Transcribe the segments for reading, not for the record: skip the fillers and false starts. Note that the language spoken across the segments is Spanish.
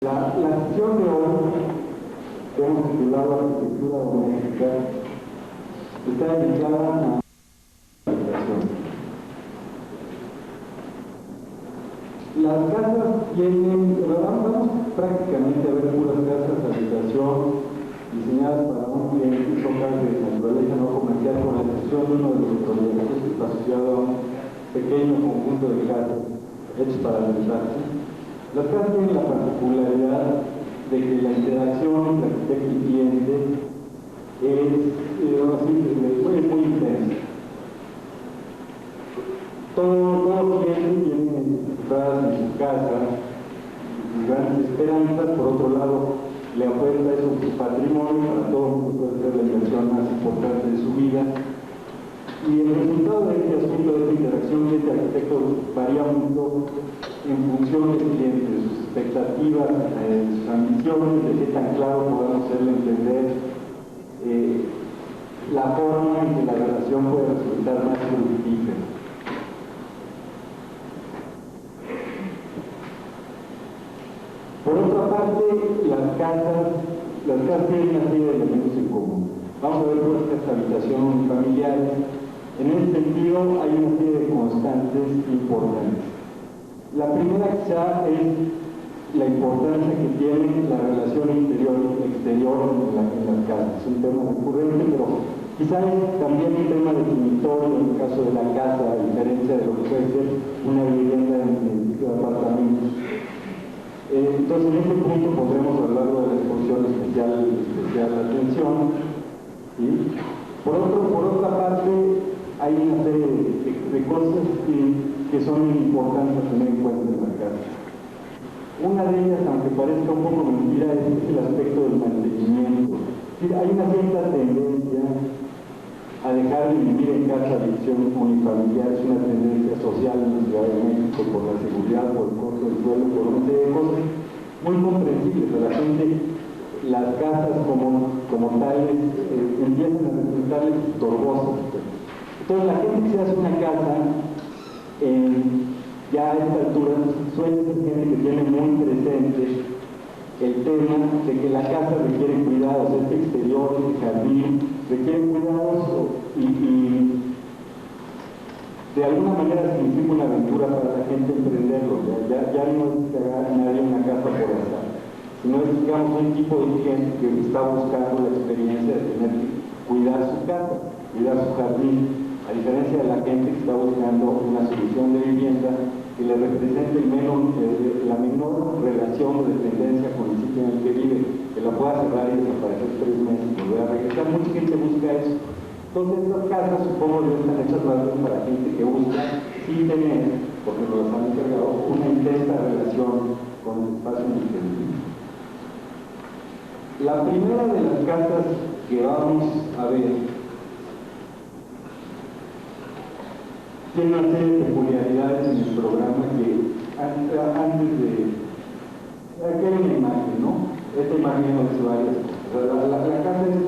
La sesión de hoy, que hemos titulado Arquitectura Doméstica, está dedicada a la habitación. Las casas tienen, vamos prácticamente a ver puras casas de habitación diseñadas para un cliente, son casas de naturaleza no comercial, con la excepción de uno de los proyectos que está asociado a un pequeño conjunto de casas hechos para habitarse. Las casas tienen la particularidad de que la interacción entre arquitecto y cliente es muy intensa. Todo cliente tiene entradas en su casa, sus grandes esperanzas. Por otro lado, le apuesta eso su patrimonio. Para todo el mundo puede ser la inversión más importante de su vida. Y el resultado de este asunto, de esta interacción cliente-arquitecto, varía mucho en función del cliente, de sus expectativas, de sus ambiciones, de qué tan claro podemos hacerle entender la forma en que la relación puede resultar más fructífera. Por otra parte, las casas tienen una serie de elementos en común. Vamos a ver por esta habitación unifamiliares. En ese sentido, hay una serie de constantes importantes. La primera quizá es la importancia que tiene la relación interior-exterior en las casas. Es un tema recurrente, pero quizá es también un tema definitorio en el caso de la casa, a diferencia de lo que puede ser una vivienda en edificio de apartamentos. Entonces, en este punto pondremos a lo largo de la exposición especial atención. ¿Sí? Por otra parte, hay una serie de cosas que son importantes a tener en cuenta en la casa. Una de ellas, aunque parezca un poco mentira, es el aspecto del mantenimiento. Es decir, hay una cierta tendencia a dejar de vivir en casa de visión unifamiliar. Es una tendencia social en la Ciudad de México por la seguridad, por el costo del suelo, por una serie de cosas muy comprensibles. A la gente, las casas como tales empiezan a resultarles estorbosas. Entonces, la gente que se hace una casa, ya a esta altura, suele ser gente que tiene muy presente el tema de que la casa requiere cuidados, este exterior, este jardín, requiere cuidados y de alguna manera significa una aventura para la gente emprenderlo. Ya no es que haga nadie una casa por azar, sino es, digamos, un tipo de gente que está buscando la experiencia de tener que cuidar su casa, cuidar su jardín, a diferencia de la gente que está buscando una solución de vivienda que le represente la menor relación o dependencia con el sitio en el que vive, que la pueda cerrar y desaparecer 3 meses y volver a regresar. Mucha gente busca eso. Entonces, estas casas, supongo que están hechas más bien para gente que busca, sin tener, porque nos las han encargado, una intensa relación con el espacio en el que vive. La primera de las casas que vamos a ver tiene una serie de peculiaridades en el programa que antes de... Aquí hay una imagen, ¿no? Esta imagen nos dice varias cosas. La casa es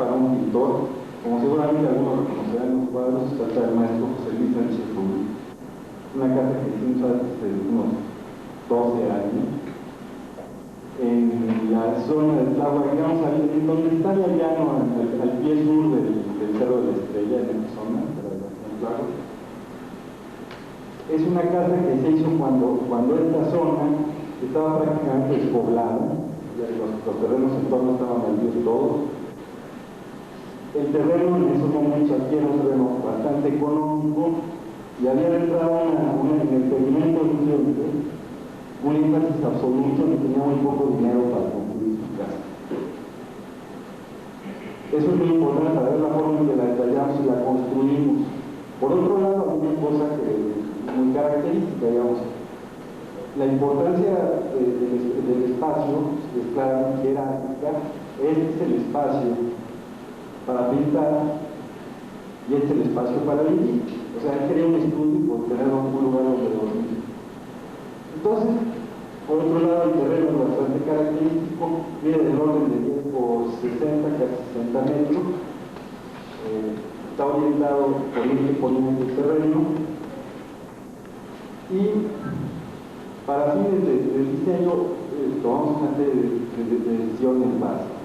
para un pintor, como seguramente algunos reconocerán los cuadros. Se trata del maestro José Luis Sánchez Rubí. Una casa que hicimos hace unos 12 años. En la zona de Tláhuac, digamos, en donde está el llano, al pie sur del Cerro de la Estrella, en esa zona, en Tláhuac. Es una casa que se hizo cuando esta zona estaba prácticamente despoblada, ya los terrenos en torno estaban vendidos todos. El terreno en esos momentos aquí era un terreno bastante económico y había entrado en el pedimento de un énfasis absoluto que tenía muy poco dinero para construir su casa. Eso es muy importante para ver la forma en que la detallamos y la construimos. Por otro lado, hay una cosa que muy característica, digamos, la importancia del espacio, es claramente jerárquica. Este es el espacio para pintar y este es el espacio para vivir. O sea, él quería un estudio por tener un lugar donde dormir. Entonces, por otro lado, el terreno es bastante característico, mide del orden de 10 por 60, casi 60 metros. Está orientado por poniente el terreno. Y para fines de diseño tomamos una serie de decisiones básicas.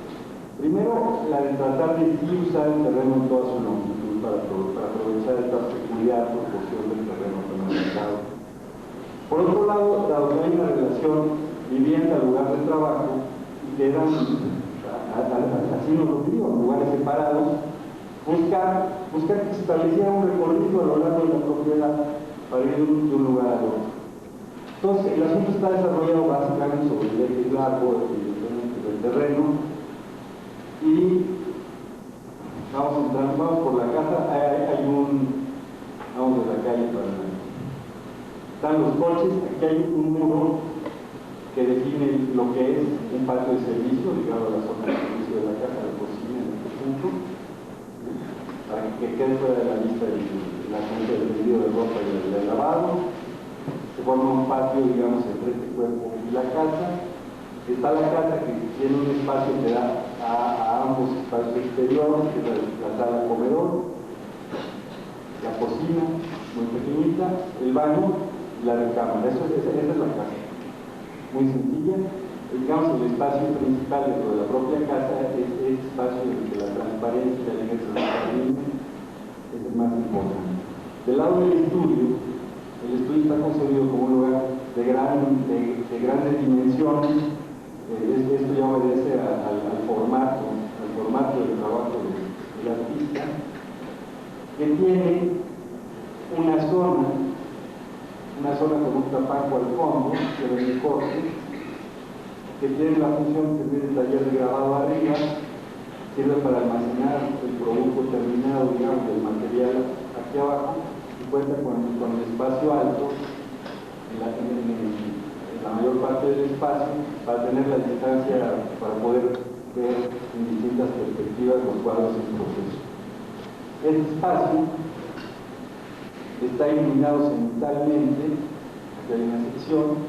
Primero, la de tratar de sí usar el terreno en toda su longitud para aprovechar esta peculiar proporción del terreno marcado. Por otro lado, dado que hay una relación vivienda-lugar de trabajo, y que eran, así nos lo digo, lugares separados, buscar que se estableciera un recorrido a lo largo de la propiedad para ir de un lugar a otro. Entonces, el asunto está desarrollado básicamente sobre el eje largo del terreno, y vamos por la casa, vamos de la calle para adelante. Están los coches, aquí hay un muro que define lo que es un patio de servicio ligado a la zona de servicio de la casa, de cocina en este punto, para que quede fuera de la vista la gente del pedido de ropa y del lavado. Se forma un patio, digamos, entre este cuerpo y la casa. Está la casa que tiene un espacio que da a ambos espacios exteriores, que es la sala comedor, la cocina, muy pequeñita, el baño y la recámara. Esa es la casa. Muy sencilla. Digamos, el espacio principal dentro de la propia casa es el espacio de la transparencia, el jardín, es el más importante. Del lado del estudio, el estudio está concebido como un lugar de grandes dimensiones. Esto ya obedece al formato del trabajo del artista, que tiene una zona con un tapanco al fondo, que es el corte, que tiene la función de servir de taller de grabado arriba, sirve para almacenar el producto terminado, digamos, del material aquí abajo, y cuenta con el espacio alto en la mayor parte del espacio, para tener la distancia para poder ver en distintas perspectivas los cuadros en proceso. Este espacio está iluminado cenitalmente. Aquí hay una sección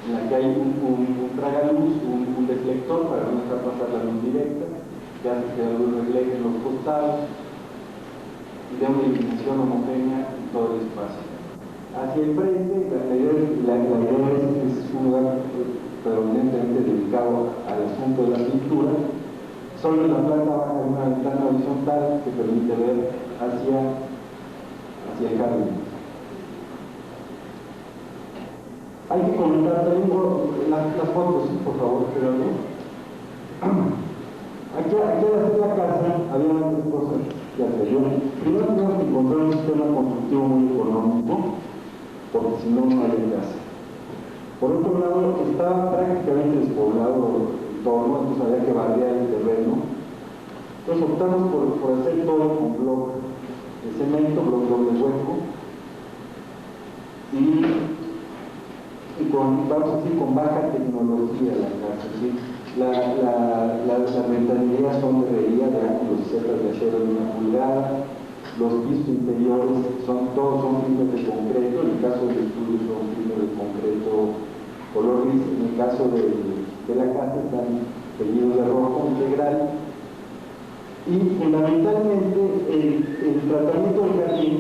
en la que hay un tragaluz, un deflector para no dejar pasar la luz directa, que hace que la luz refleje en los costados y dé una iluminación homogénea en todo el espacio. Hacia el frente, la idea es que es un lugar predominantemente dedicado al asunto de la pintura. Solo en la planta baja hay una ventana horizontal que permite ver hacia el jardín. Hay que comentar también las fotos, por favor, pero no. Aquí al hacer la casa había varias cosas que hacer. Primero tenemos que encontrar un sistema constructivo muy económico, porque si no, no hay casa. Por otro lado, estaba prácticamente despoblado el entorno, entonces había que bardear el terreno. Entonces optamos por hacer todo con bloque de cemento, bloque doble hueco, y con baja tecnología la casa. ¿Sí? Las ventanillas son de herrería de ángulos y setas de acero de 1 pulgada. Los pisos interiores todos son fibras de concreto. En el caso del estudio son fibras de concreto color gris. En el caso de la casa están teñidos de rojo integral. Y fundamentalmente el tratamiento del jardín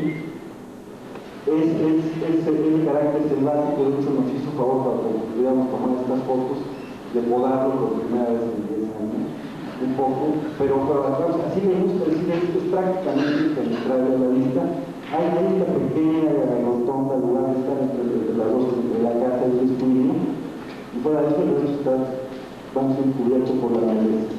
es el carácter selvático. De hecho nos hizo favor para que pudiéramos tomar estas fotos de podarlo por primera vez en 10 años, un poco, pero así me gusta decir, esto es prácticamente penetrable a la vista. Hay esta pequeña rotonda, lugar de estar entre las dos, entre la casa y el estudio, y fuera de eso el resto está cubierto por la maleza.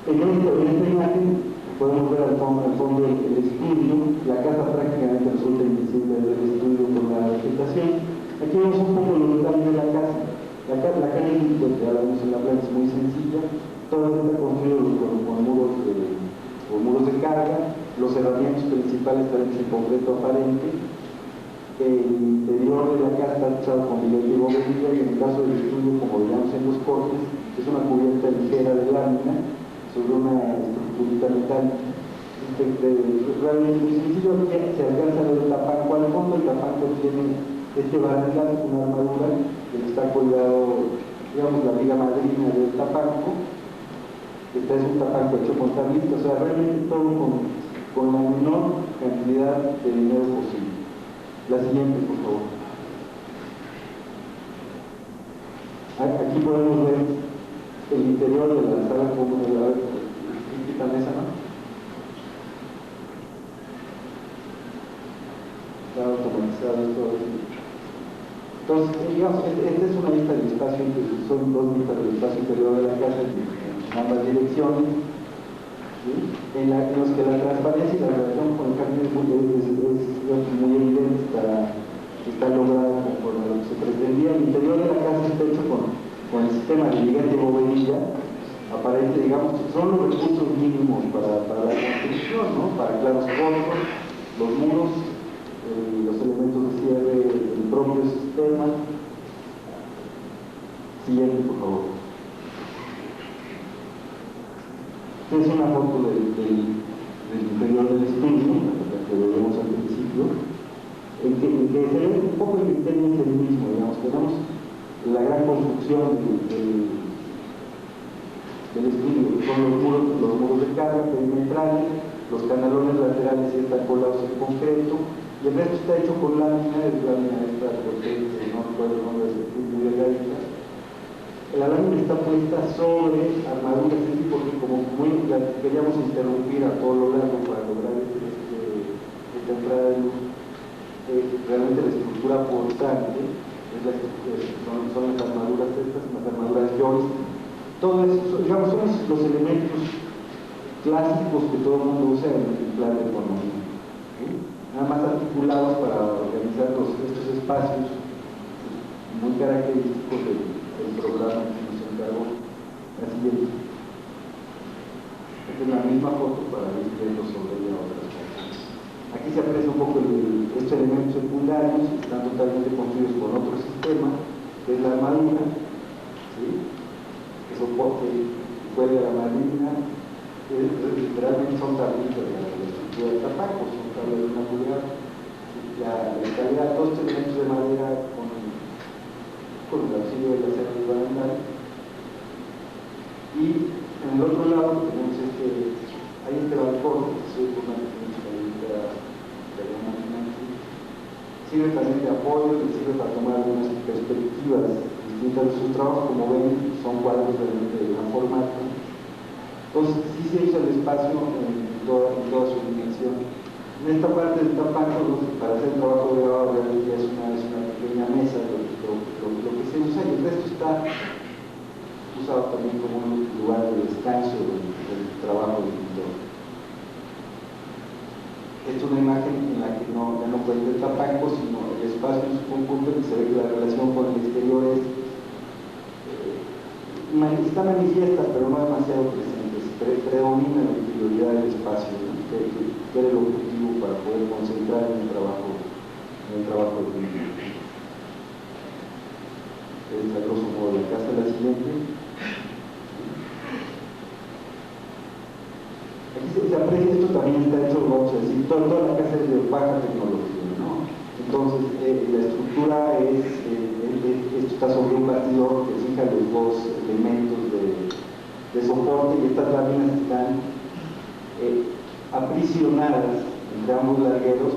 En esta imagen podemos ver al fondo el estudio. La casa prácticamente resulta invisible del estudio por la vegetación. Aquí vemos un poco los detalles de la casa. La calle, pues ya la vemos en la planta, es muy sencilla. Todo está construido con muros de carga. Los cerramientos principales están hechos en concreto aparente. El interior de la casa está echado con billete y bovedilla, y en el caso del estudio, como veíamos en los cortes, es una cubierta ligera de lámina sobre una estructurita metálica. Realmente muy sencillo. Se alcanza a ver el tapanco al fondo. El tapanco tiene este barandal, una armadura que está colgado, digamos, la viga madrina del tapanco. Este es un tapanco hecho con tablita, o sea, realmente todo con la menor cantidad de dinero posible. La siguiente, por favor. aquí podemos ver el interior de la sala común de la mesa, ¿no? Está automatizado y todo eso. Entonces, digamos, esta es una lista del espacio, son dos listas del espacio interior de la casa en ambas direcciones, ¿sí? En los que la transparencia y la relación con el jardín es muy evidente, está lograda conforme a lo que se pretendía. El interior de la casa está hecho con el sistema de liguete bovedilla, aparente, digamos, son los recursos mínimos para la construcción, ¿no? Para claros cortos, los muros, los elementos de cierre del propio sistema. Siguiente, por favor. Esta es una foto del interior del estudio, la que vemos al principio, en que se ve un poco el criterio del mismo, digamos. Tenemos la gran construcción del estudio, son los muros de carga perimetrales, los canalones laterales están colados en concreto, y el resto está hecho con lámina, es lámina esta potente, no recuerdo el nombre, es muy delgadita. La lámina está puesta sobre armaduras, porque como queríamos interrumpir a todo lo largo para lograr esta entrada de luz, realmente la estructura portante son las armaduras estas, las armaduras Joyce. Todo eso, digamos, son los elementos clásicos que todo el mundo usa en el plan de economía, ¿sí? Nada más articulados para organizar estos espacios muy característicos del programa que nos encargó. Así es. Esta es la misma foto para ir viendo sobre ella otras cosas. Aquí se aprecia un poco estos elementos secundarios, están totalmente construidos con otro sistema, que es la armadura, ¿sí? Que soporte cuelga la madrina, literalmente son tablitas de la estructura de tapaco, son tablas de una pulgada. La escalera, todos estos elementos de madera con el auxilio de la acero barandal. Y en el otro lado tenemos hay este balcón, que es una escalerita que sirve también de apoyo, que sirve para tomar algunas perspectivas distintas de sus trabajos. Como ven, son cuadros realmente de gran formato. Entonces, sí se usa el espacio en toda su dimensión. En esta parte del tapaco, para hacer el trabajo de grabado, realmente es una pequeña mesa, lo que se usa, y el resto está usado también como un lugar de descanso del trabajo del pintor. Esta es una imagen en la que ya no cuenta el tapaco, sino el espacio en su conjunto, y se ve que la relación con el exterior está manifiesta, pero no demasiado presente. Predomina la interioridad del espacio, ¿no? que era el objetivo para poder concentrar en el trabajo del pintor. Es a grosso modo la casa. La siguiente. Aquí se aprecia, esto también está hecho, vamos a decir, toda la casa es de baja tecnología, ¿no? Entonces, la estructura esto está sobre un bastidor que fija los dos elementos de soporte, y estas láminas están aprisionadas entre ambos largueros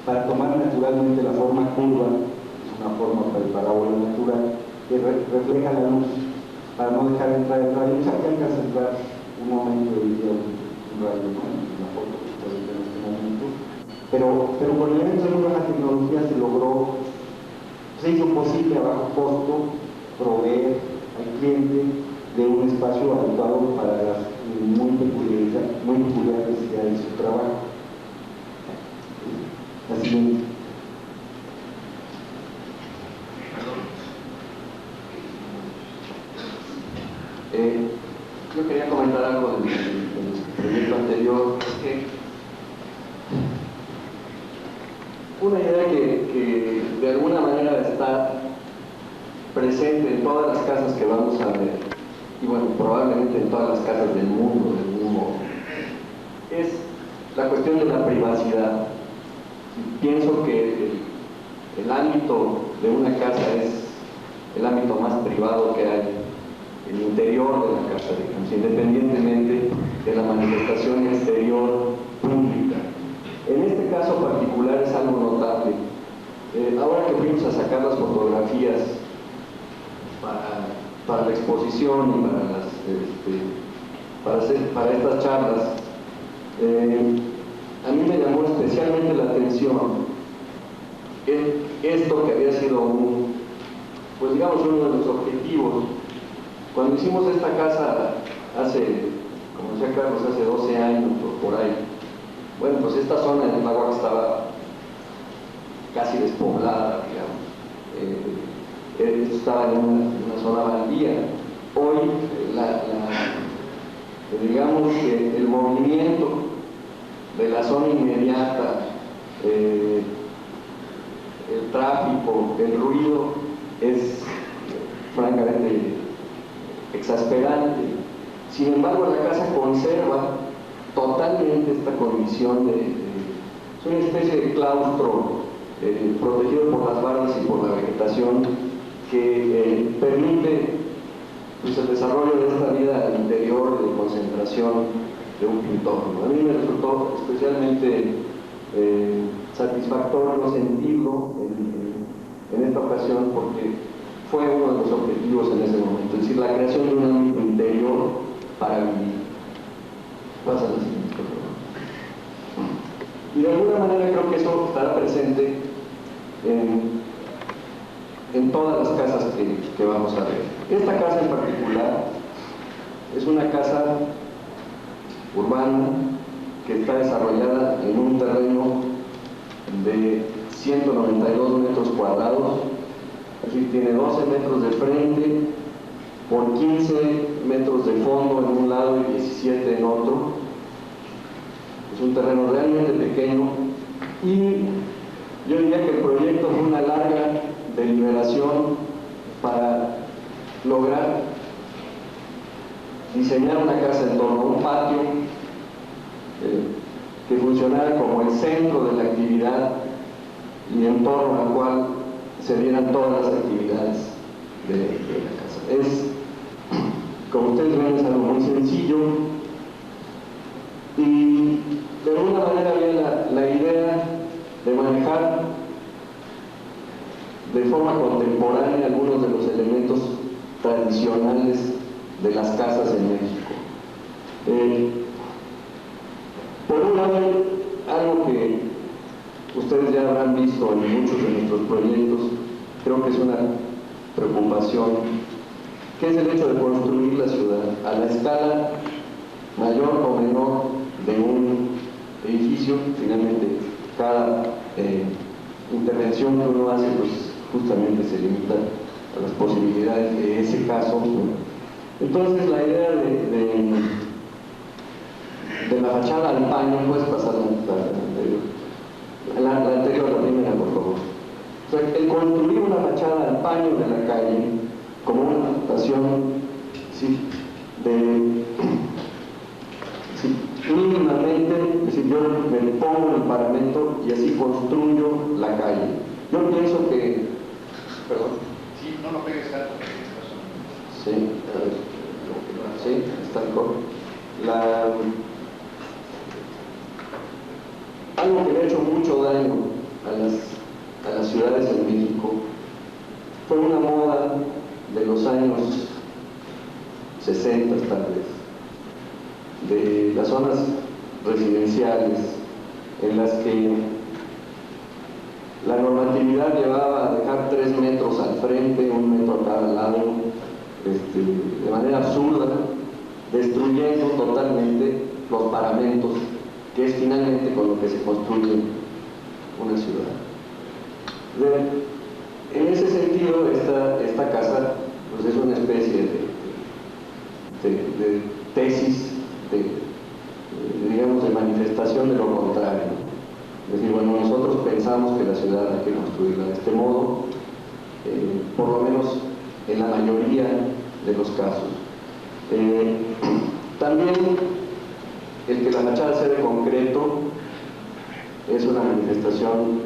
para tomar naturalmente la forma curva, que es una forma para el parábola natural, que refleja la luz para no dejar entrar el rayo. Aquí alcanza a entrar un momento de día un rayo, ¿no? En la foto que está viendo en este momento, pero con elementos de muy baja tecnología se hizo posible a bajo costo proveer al cliente de un espacio adecuado para las muy peculiares necesidades de su trabajo. La siguiente. Yo quería comentar algo del proyecto anterior. Una idea que de alguna manera está presente en todas las casas que vamos a ver, y bueno, probablemente en todas las casas del mundo del mismo modo, es la cuestión de la privacidad. Pienso que el ámbito de una casa es el ámbito más privado que hay, el interior de la casa, digamos, independientemente de la manifestación exterior pública. En este caso particular es algo notable. Ahora que fuimos a sacar las fotografías para exposición y para estas charlas, a mí me llamó especialmente la atención esto que había sido pues digamos uno de los objetivos. Cuando hicimos esta casa como decía Carlos, hace 12 años o por ahí, bueno, pues esta zona de Tláhuac estaba casi despoblada, digamos. Esto estaba en una zona baldía. Hoy, digamos que el movimiento de la zona inmediata, el tráfico, el ruido, es francamente exasperante. Sin embargo, la casa conserva totalmente esta condición es una especie de claustro protegido por las bardas y por la vegetación que permite pues, el desarrollo de esta vida al interior de concentración de un pintor. A mí me resultó especialmente satisfactorio sentirlo en esta ocasión porque fue uno de los objetivos en ese momento, es decir, la creación de un ámbito interior para vivir. Pasa la siguiente, por favor. Y de alguna manera creo que eso estará presente en todas las casas que vamos a ver. Esta casa en particular es una casa urbana que está desarrollada en un terreno de 192 metros cuadrados, es decir, tiene 12 metros de frente por 15 metros de fondo en un lado y 17 en otro. Es un terreno realmente pequeño y yo diría que el proyecto fue una larga deliberación para lograr diseñar una casa en torno a un patio que funcionara como el centro de la actividad y en torno al cual se dieran todas las actividades de la casa. Como ustedes ven, es algo muy sencillo y de alguna manera había la idea de manejar de forma contemporánea algunos de los elementos tradicionales de las casas en México. Por un lado, algo que ustedes ya habrán visto en muchos de nuestros proyectos, creo que es una preocupación, que es el hecho de construir la ciudad a la escala mayor o menor de un edificio. Finalmente, cada intervención que uno hace, pues justamente se limita a las posibilidades de ese caso. Entonces, la idea de la fachada al paño, puedes pasar la anterior, la primera, por favor. O sea, el construir una fachada al paño de la calle como una adaptación, ¿sí?, mínimamente, es decir, yo me pongo el paramento y así construyo la calle. Yo pienso que... Perdón. Sí, no lo pegues tanto. Sí, a ver. Sí, está corto. Algo que le ha hecho mucho daño a las ciudades en México fue una moda de los años 60 tal vez, de las zonas residenciales en las que la normatividad llevaba a dejar 3 metros al frente, 1 metro a cada lado, de manera absurda, destruyendo totalmente los paramentos, que es finalmente con lo que se construye una ciudad. En ese sentido, esta casa pues es una especie de tesis, digamos, de manifestación de lo contrario. Es decir, bueno, nosotros pensamos que la ciudad hay que construirla de este modo, por lo menos en la mayoría de los casos. También el que la fachada sea de concreto es una manifestación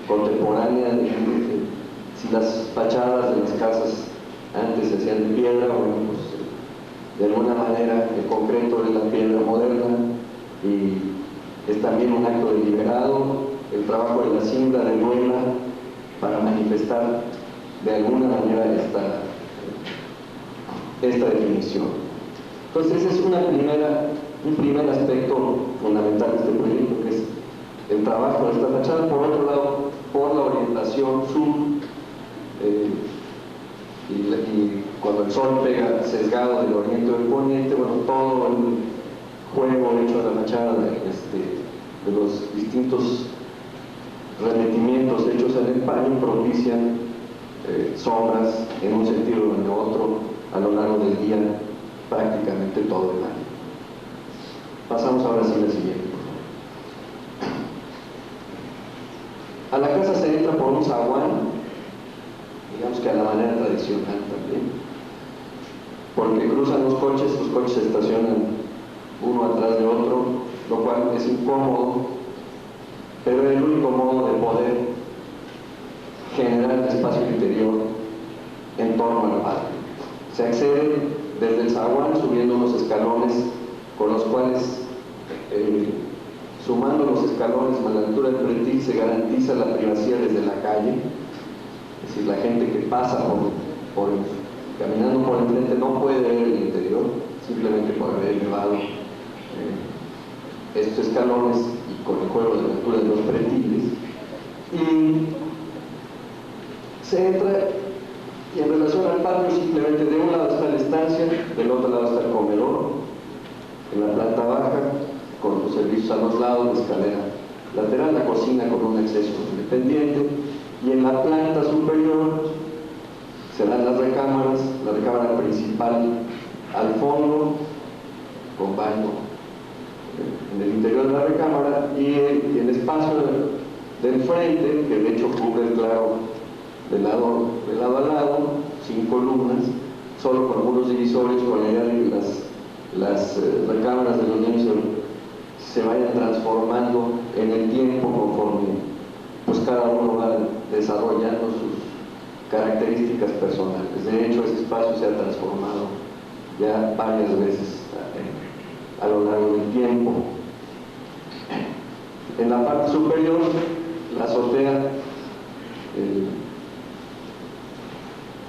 contemporánea de que si las fachadas de las casas antes se hacían de piedra, bueno, pues de alguna manera el concreto es la piedra moderna y es también un acto deliberado, el trabajo de la siembra de duela para manifestar de alguna manera esta definición. Entonces ese es un primer aspecto fundamental de este proyecto, que es el trabajo de esta fachada. Por otro lado, por la orientación sur, y cuando el sol pega sesgado del oriente o del poniente, bueno, todo el juego hecho a la fachada de los distintos remetimientos hechos en el paño propician sombras en un sentido o en otro a lo largo del día, prácticamente todo el año. Pasamos ahora sí al siguiente, por favor. A la casa se entra por un zaguán, digamos que a la manera tradicional también, porque cruzan los coches se estacionan uno atrás de otro, lo cual es incómodo, pero es el único modo de poder generar el espacio interior en torno al patio. Se accede desde el zaguán subiendo unos escalones con los cuales, sumando los escalones a la altura del pretil, se garantiza la privacidad desde la calle. Es decir, la gente que pasa caminando por el frente no puede ver el interior, simplemente por haber elevado estos escalones y con el juego de la altura de los pretiles. Y se entra, y en relación al patio, simplemente de un lado está la estancia, del otro lado está el comedor, en la planta baja, con los servicios a los lados, la escalera lateral, la cocina con un acceso independiente, y en la planta superior se dan las recámaras, la recámara principal al fondo, con baño en el interior de la recámara, y el espacio del frente, que de hecho cubre el claro de lado a lado, sin columnas, solo con algunos divisorios, con la idea de que las recámaras de los niños se vayan transformando en el tiempo conforme pues cada uno va desarrollando sus características personales. De hecho, ese espacio se ha transformado ya varias veces a lo largo del tiempo. En la parte superior, la azotea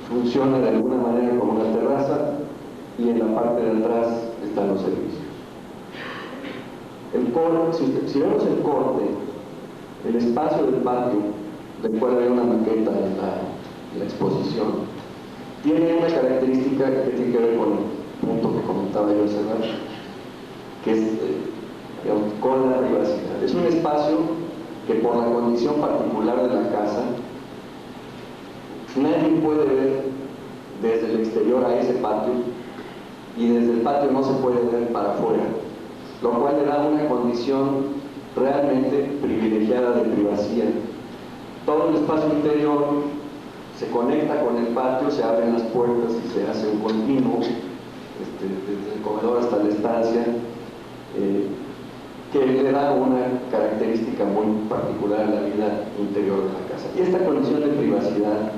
funciona de alguna manera como una terraza, y en la parte de atrás están los servicios. El corte, si vemos el corte, el espacio del patio, del cual hay una maqueta en la exposición, tiene una característica que tiene que ver con el punto que comentaba yo hace rato, que es digamos, con la privacidad. Es un espacio que, por la condición particular de la casa, nadie puede ver desde el exterior a ese patio, y desde el patio no se puede ver para afuera, lo cual le da una condición realmente privilegiada de privacidad. Todo el espacio interior se conecta con el patio, se abren las puertas y se hace un continuo desde el comedor hasta la estancia, que le da una característica muy particular a la vida interior de la casa. Y esta condición de privacidad,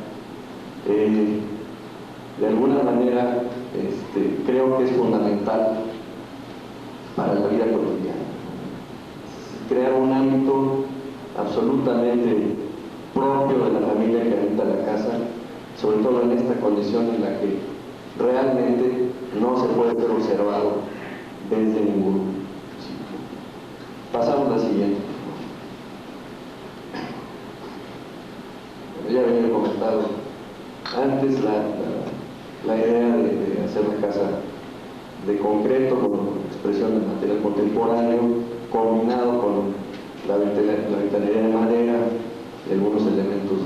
de alguna manera, creo que es fundamental para la vida cotidiana. Crear un ámbito absolutamente propio de la familia que habita la casa, sobre todo en esta condición en la que realmente no se puede ser observado desde ningún sitio. Pasamos a la siguiente. Ya había comentado antes la idea de hacer la casa de concreto con expresión de material contemporáneo, combinado con la ventanería de madera y algunos elementos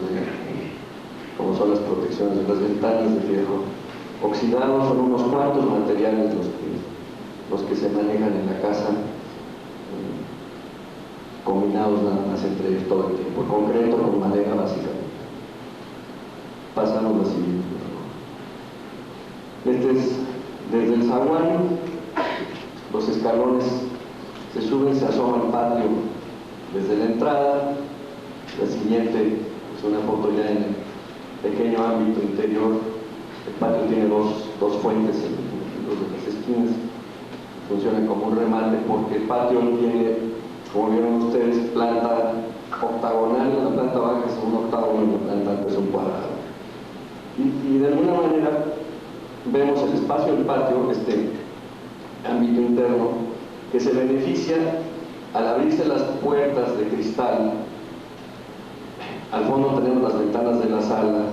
como son las protecciones de las ventanas de fierro oxidado. Son unos cuantos materiales los que se manejan en la casa, combinados nada más entre ellos todo el tiempo, concreto con madera básicamente. Pasamos a la siguiente, por favor. Desde el zaguán, los escalones se suben, se asoma al patio desde la entrada. La siguiente es una foto ya en el pequeño ámbito interior. El patio tiene dos fuentes en los de las esquinas. Funciona como un remate porque el patio tiene, como vieron ustedes, planta octagonal. En la planta baja es un octágono y la planta alta es un cuadrado. Y de alguna manera vemos el espacio del patio, este ámbito interno, que se beneficia al abrirse las puertas de cristal. Al fondo tenemos las ventanas de la sala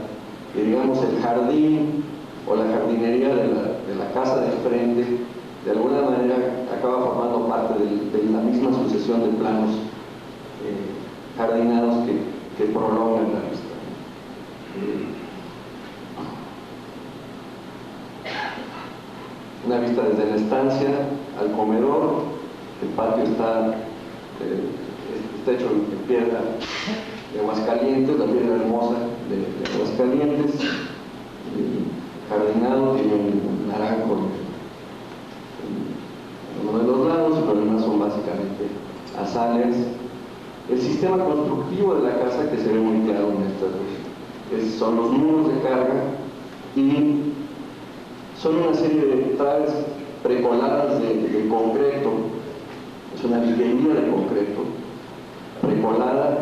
y digamos el jardín o la jardinería de la casa de frente de alguna manera acaba formando parte de la misma sucesión de planos jardinados que prolongan la vista. Una vista desde la estancia al comedor. El patio está hecho en piedra de Aguascalientes, la piedra hermosa de Aguascalientes, jardinado, tiene un naranjo en uno de los lados, los demás son básicamente azaleas. El sistema constructivo de la casa, que se ve muy claro en estas dos, son los muros de carga y son una serie de traves precoladas de concreto. Es una viguería de concreto precolada.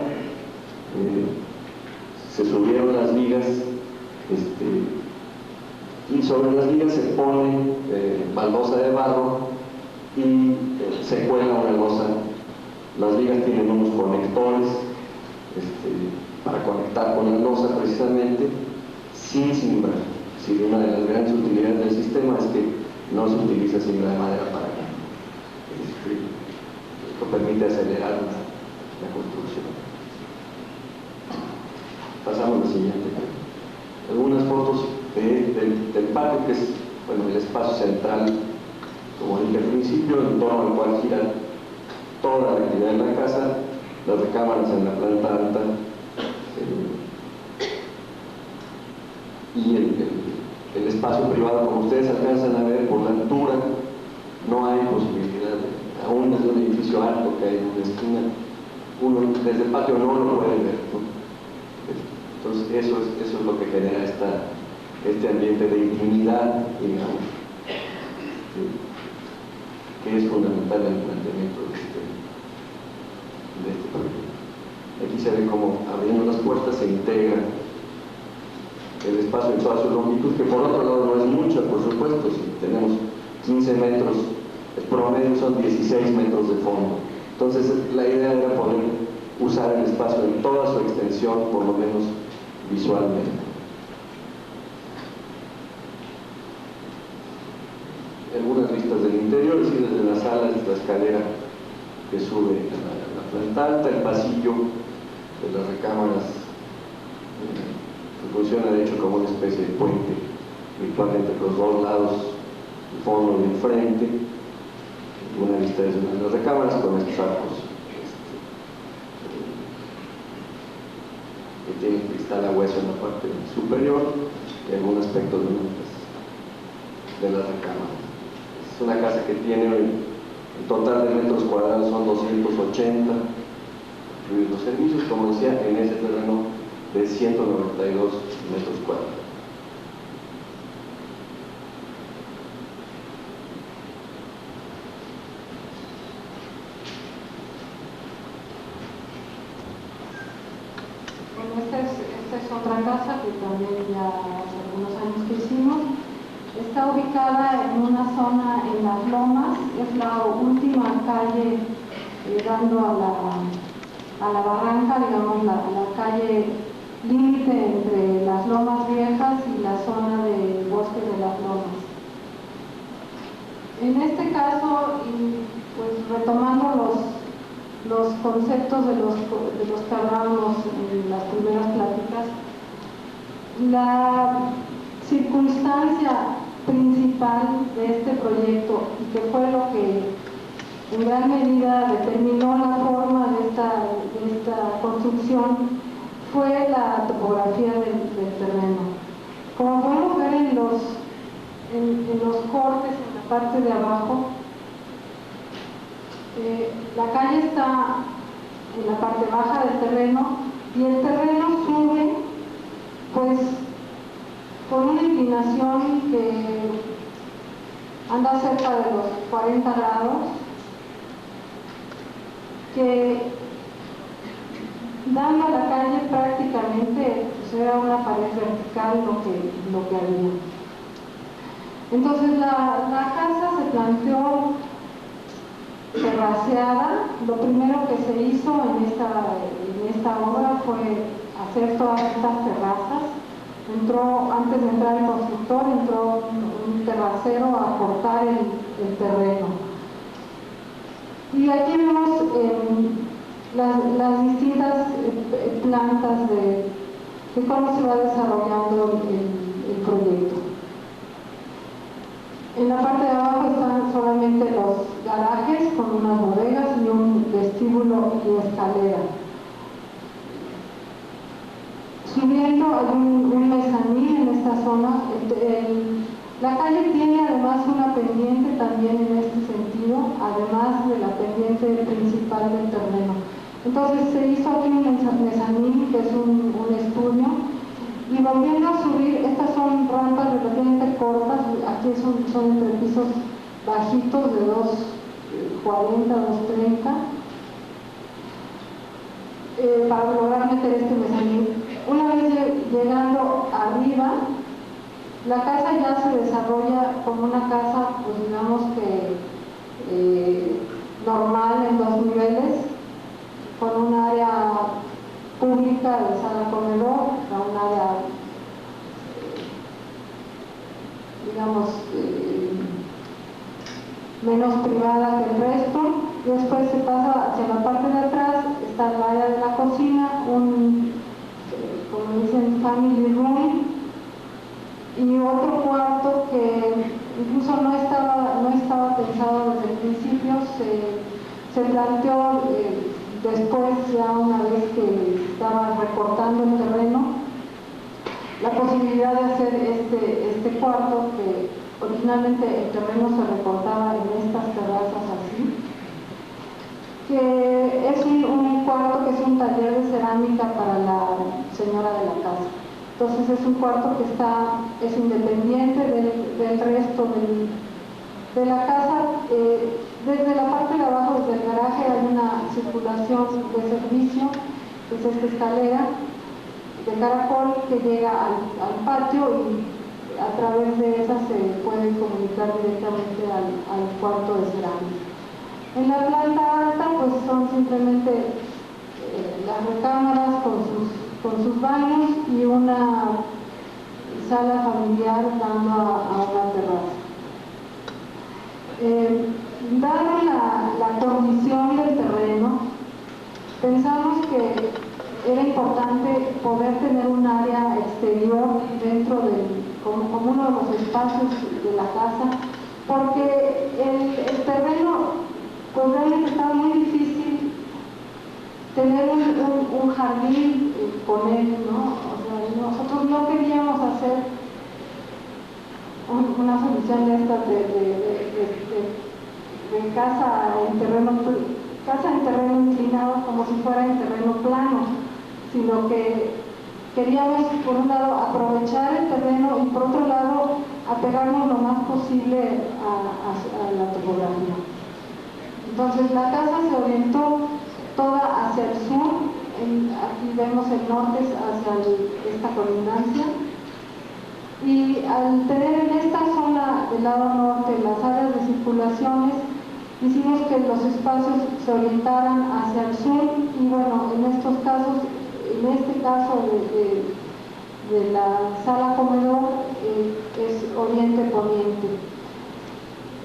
Se subieron las vigas y sobre las vigas se pone baldosa de barro y se cuela una losa. Las vigas tienen unos conectores para conectar con la losa precisamente sin cimbra. Sí, una de las grandes utilidades del sistema es que no se utiliza cimbra de madera para acá. Esto permite acelerar la construcción. Pasamos a la siguiente. Algunas fotos del patio, que es el espacio central, como dije al principio, en torno al cual gira toda la actividad de la casa, las recámaras en la planta alta y el espacio privado. Como ustedes alcanzan a ver por la altura, no hay posibilidad, aún desde un edificio alto que hay en una esquina, uno desde el patio no lo puede ver, ¿no? Entonces eso es lo que genera este ambiente de intimidad, digamos, que es fundamental en el planteamiento de este proyecto. Aquí se ve como abriendo las puertas se integra el espacio en toda su longitud, que por otro lado no es mucha, por supuesto. Si tenemos 15 metros, el promedio son 16 metros de fondo. Entonces la idea era poder usar el espacio en toda su extensión, por lo menos visualmente. Algunas vistas del interior, es decir, desde la sala, desde la escalera que sube a la planta alta, el pasillo de las recámaras que funciona de hecho como una especie de puente virtual entre los dos lados, el fondo y el frente. Una vista desde una de las recámaras con estos arcos que tienen cristal a hueso en la parte superior y algún aspecto de las recámaras. Es una casa que tiene el total de metros cuadrados son 280, incluidos los servicios, como decía, en ese terreno de 192 metros cuadrados. Esta es otra casa que también ya hace algunos años que hicimos. Está ubicada en una zona en Las Lomas, es la última calle llegando a la barranca, digamos la calle límite entre Las Lomas Viejas y la zona de Bosque de Las Lomas. En este caso, pues retomando los conceptos de los que hablábamos en las primeras pláticas, la circunstancia principal de este proyecto, y que fue lo que en gran medida determinó la forma de esta construcción, fue la topografía del terreno. Como podemos ver en los cortes en la parte de abajo, la calle está en la parte baja del terreno y el terreno sube pues con una inclinación que anda cerca de los 40 grados, que dando a la calle prácticamente pues era una pared vertical lo que había. Entonces la casa se planteó terraceada. Lo primero que se hizo en esta obra fue hacer todas estas terrazas. Antes de entrar el constructor, entró un terracero a cortar el terreno. Y aquí vemos las distintas plantas de cómo se va desarrollando el proyecto. En la parte de abajo están solamente los garajes con unas bodegas y un vestíbulo y escalera. Subiendo hay un mezanín en esta zona. La calle tiene además una pendiente también en este sentido, además de la pendiente principal del terreno. Entonces se hizo aquí un mezanín, que es un estudio, y volviendo a subir, estas son rampas relativamente cortas, aquí son entre pisos bajitos de 2.40, 2.30, para lograr meter este mezanín. Una vez llegando arriba, la casa ya se desarrolla como una casa, pues digamos que normal en 2 niveles, con un área pública de sala comedor, un área, digamos, menos privada que el resto. Y después se pasa hacia la parte de atrás, está el área de la cocina, como dicen, family room, y otro cuarto que incluso no estaba pensado desde el principio, se planteó después, ya una vez que estaba recortando el terreno, la posibilidad de hacer este cuarto, que originalmente el terreno se recortaba en estas terrazas así, que es un cuarto que es un taller de cerámica para la señora de la casa. Entonces es un cuarto que es independiente del resto de la casa. Desde la parte de abajo, desde el garaje, hay una circulación de servicio, que es esta escalera de caracol que llega al patio, y a través de esa se puede comunicar directamente al cuarto de cerámica. En la planta alta pues son simplemente las recámaras con sus baños y una sala familiar dando a una terraza. Dada la condición del terreno, pensamos que era importante poder tener un área exterior dentro como uno de los espacios de la casa, porque el terreno pues realmente estaba muy difícil tener un jardín con él, ¿no? O sea, nosotros no queríamos hacer una solución de esta de casa en terreno inclinado, como si fuera en terreno plano, sino que queríamos, por un lado, aprovechar el terreno, y por otro lado, apegarnos lo más posible a la topografía. Entonces la casa se orientó toda hacia el sur, aquí vemos el norte hacia esta colindancia, y al tener en esta zona del lado norte las áreas de circulaciones, hicimos que los espacios se orientaran hacia el sur, y bueno, en este caso de la sala comedor es oriente-poniente.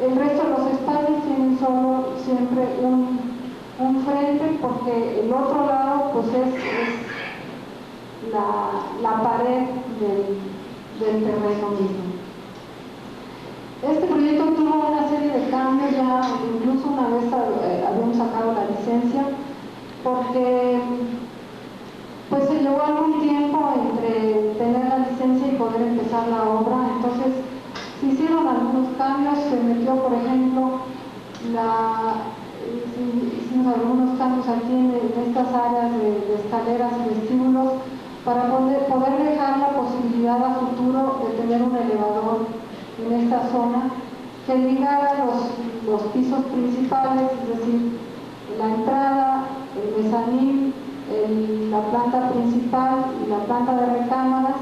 El resto de los espacios tienen solo siempre un frente, porque el otro lado pues es la pared del terreno mismo. Este proyecto tuvo una serie de cambios, ya incluso una vez habíamos sacado la licencia, porque pues se llevó algún tiempo entre tener la licencia y poder empezar la obra. Entonces se hicieron algunos cambios, se metió, por ejemplo, hicimos algunos cambios aquí en estas áreas de escaleras y vestíbulos, para poder dejar la posibilidad a futuro de tener un elevador en esta zona que ligara los pisos principales, es decir, la entrada, el mezanín, la planta principal y la planta de recámaras,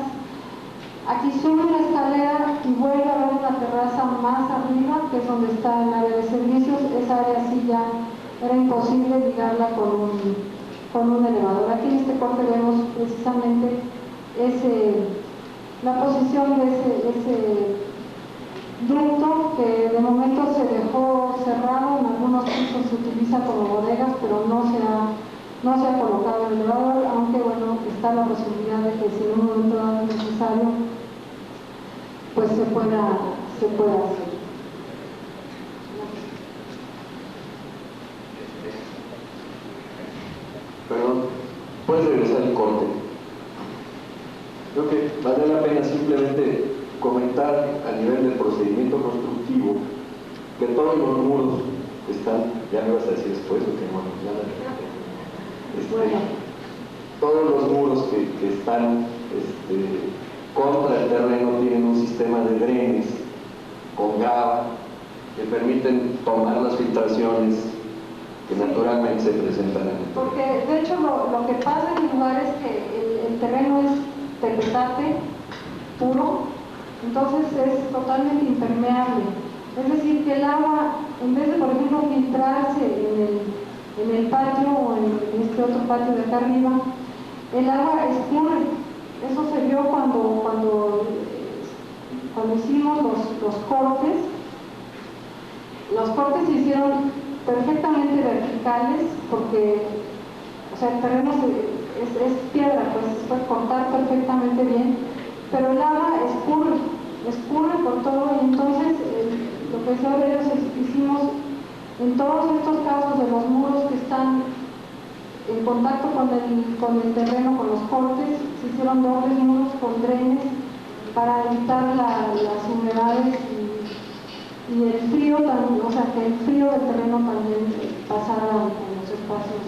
Aquí sube la escalera y vuelve a haber una terraza más arriba, que es donde está el área de servicios. Esa área sí ya era imposible ligarla con un elevador. Aquí en este corte vemos precisamente la posición de ese ducto, que de momento se dejó cerrado. En algunos pisos se utiliza como bodegas, pero no se ha colocado el elevador, aunque bueno, está la posibilidad de que si en un momento dado es necesario, pues se pueda hacer. Perdón, puedes regresar el corte. Creo que vale la pena simplemente comentar a nivel del procedimiento constructivo que todos los muros que están, ya me vas a decir después, o que no, todos los muros que están contra el terreno tienen un sistema de drenes con grava que permiten tomar las filtraciones que naturalmente se presentan en el terreno. Porque de hecho lo que pasa en el lugar es que el terreno es tepetate puro, entonces es totalmente impermeable. Es decir, que el agua, en vez de por ejemplo filtrarse en el patio o en este otro patio de acá arriba, el agua escurre. Eso se vio cuando hicimos los cortes. Los cortes se hicieron perfectamente verticales porque, o sea, el terreno es piedra, pues se puede cortar perfectamente bien, pero el agua escurre por todo, y entonces lo que hicimos en todos estos casos de los muros que están en contacto con el terreno, con los cortes, se hicieron dobles muros con drenes para evitar las humedades y el frío también, o sea, que el frío del terreno también pasara en los espacios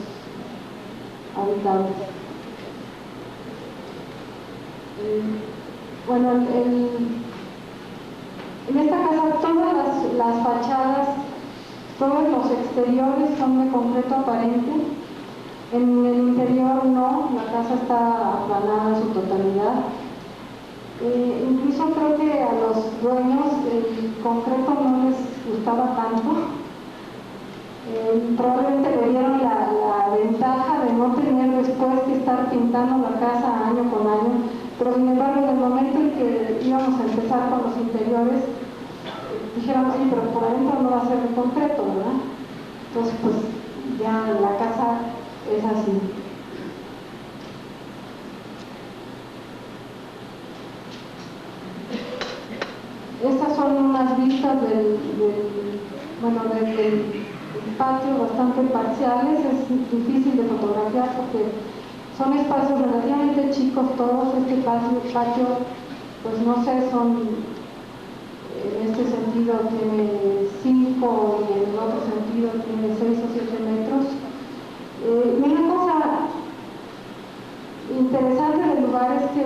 habitables. Bueno, en esta casa todas las fachadas, todos los exteriores son de concreto aparente. En el interior no, la casa está aplanada en su totalidad. Incluso creo que a los dueños el concreto no les gustaba tanto. Probablemente le dieron la ventaja de no tener después que estar pintando la casa año con año, pero sin embargo en el momento en que íbamos a empezar con los interiores, dijeron, sí, pero por adentro no va a ser de concreto, ¿verdad? Entonces pues ya la casa es así. Estas son unas vistas del patio bastante parciales. Es difícil de fotografiar porque son espacios relativamente chicos todos. Este patio, pues no sé, en este sentido tiene 5 y en el otro sentido tiene 6 o 7 metros. Y una cosa interesante del lugar es que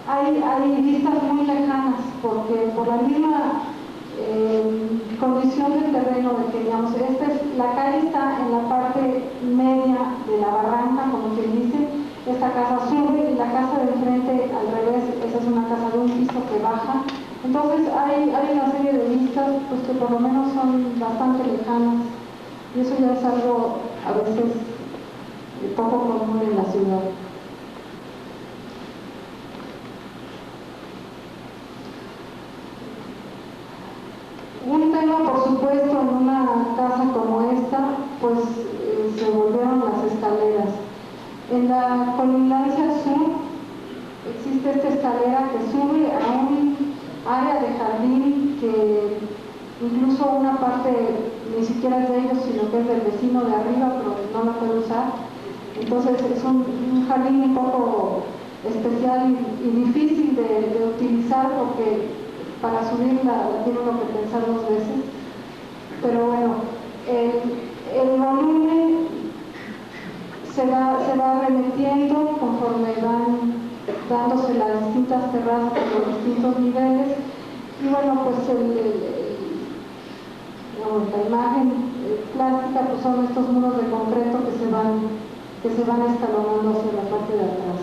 hay vistas muy lejanas, porque por la misma condición del terreno, de que digamos, la calle está en la parte media de la barranca, como quien dice. Esta casa sube y la casa de enfrente al revés, esa es una casa de un piso que baja. Entonces hay una serie de vistas pues, que por lo menos son bastante lejanas, y eso ya es algo a veces poco común en la ciudad. Un tema, por supuesto, en una casa como esta, pues se volvieron las escaleras. En la colindancia sur existe esta escalera que sube a un área de jardín que incluso una parte ni siquiera es de ellos, sino que es del vecino de arriba, pero no la puede usar. Entonces es un jardín un poco especial y difícil de utilizar, porque para subirla tiene uno que pensar 2 veces. Pero bueno, el volumen se va remitiendo conforme van dándose las distintas terrazas por los distintos niveles. Y bueno, pues la imagen plástica pues son estos muros de concreto que se van escalonando hacia la parte de atrás.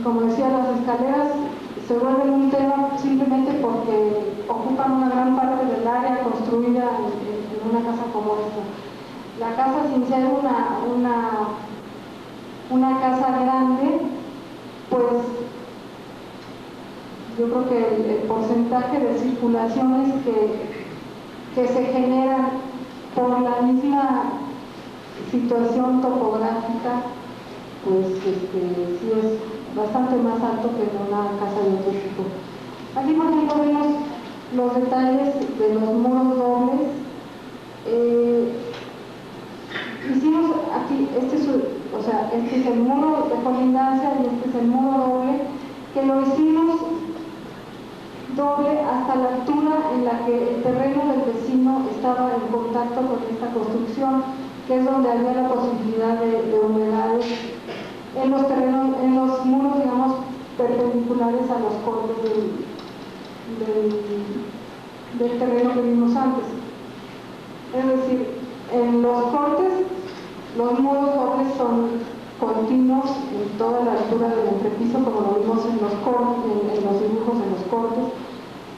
como decía, las escaleras se vuelven un tema simplemente porque ocupan una gran parte del área construida en una casa como esta. La casa, sin ser una casa grande, pues yo creo que el porcentaje de circulaciones que se generan por la misma situación topográfica, pues sí es bastante más alto que en una casa de otro tipo. Aquí, por ejemplo, vemos los detalles de los muros dobles. Hicimos aquí, este es el muro de colindancia y este es el muro doble, que lo hicimos doble hasta la altura en la que el terreno del vecino estaba en contacto con esta construcción, que es donde había la posibilidad de humedades en los terrenos, en los muros, digamos, perpendiculares a los cortes del terreno que vimos antes. Es decir, en los cortes, los muros dobles son continuos en toda la altura del entrepiso, como lo vimos en los dibujos en los cortes,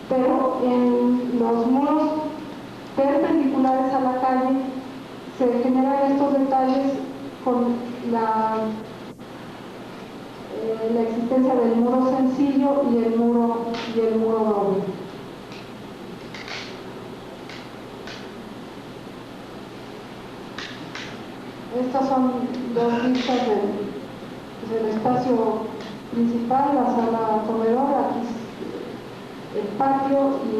pero en los muros perpendiculares a la calle se generan estos detalles con la existencia del muro sencillo y el muro doble. Estas son dos vistas del espacio principal, la sala comedor, aquí el patio y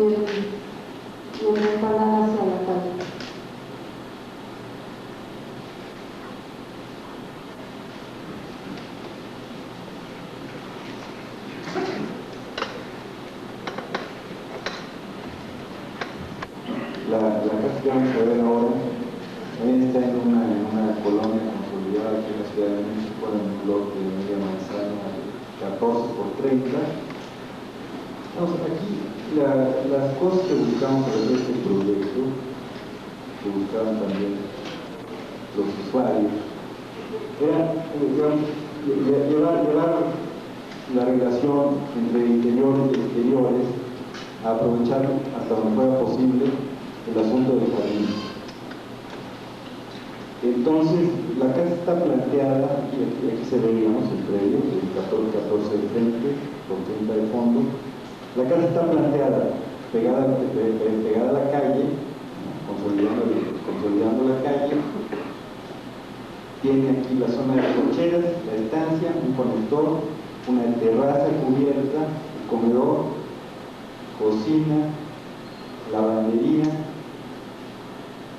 el ventanal hacia la calle. La casa que vamos a ver ahora está en una colonia consolidada aquí en la Ciudad de México, en un bloque de media manzana 14x30. Vamos, aquí las cosas que buscamos para hacer este proyecto, que buscaban también los usuarios, era, llevar la relación entre interiores y exteriores, a aprovechar hasta donde fuera posible el asunto del jardín. Entonces, la casa está planteada, aquí se ve, digamos, el predio, el 14 de frente, con 30 de fondo. La casa está planteada, pegada a la calle, consolidando la calle. Tiene aquí la zona de las cocheras, la estancia, un conector, una terraza cubierta, el comedor, cocina, lavandería,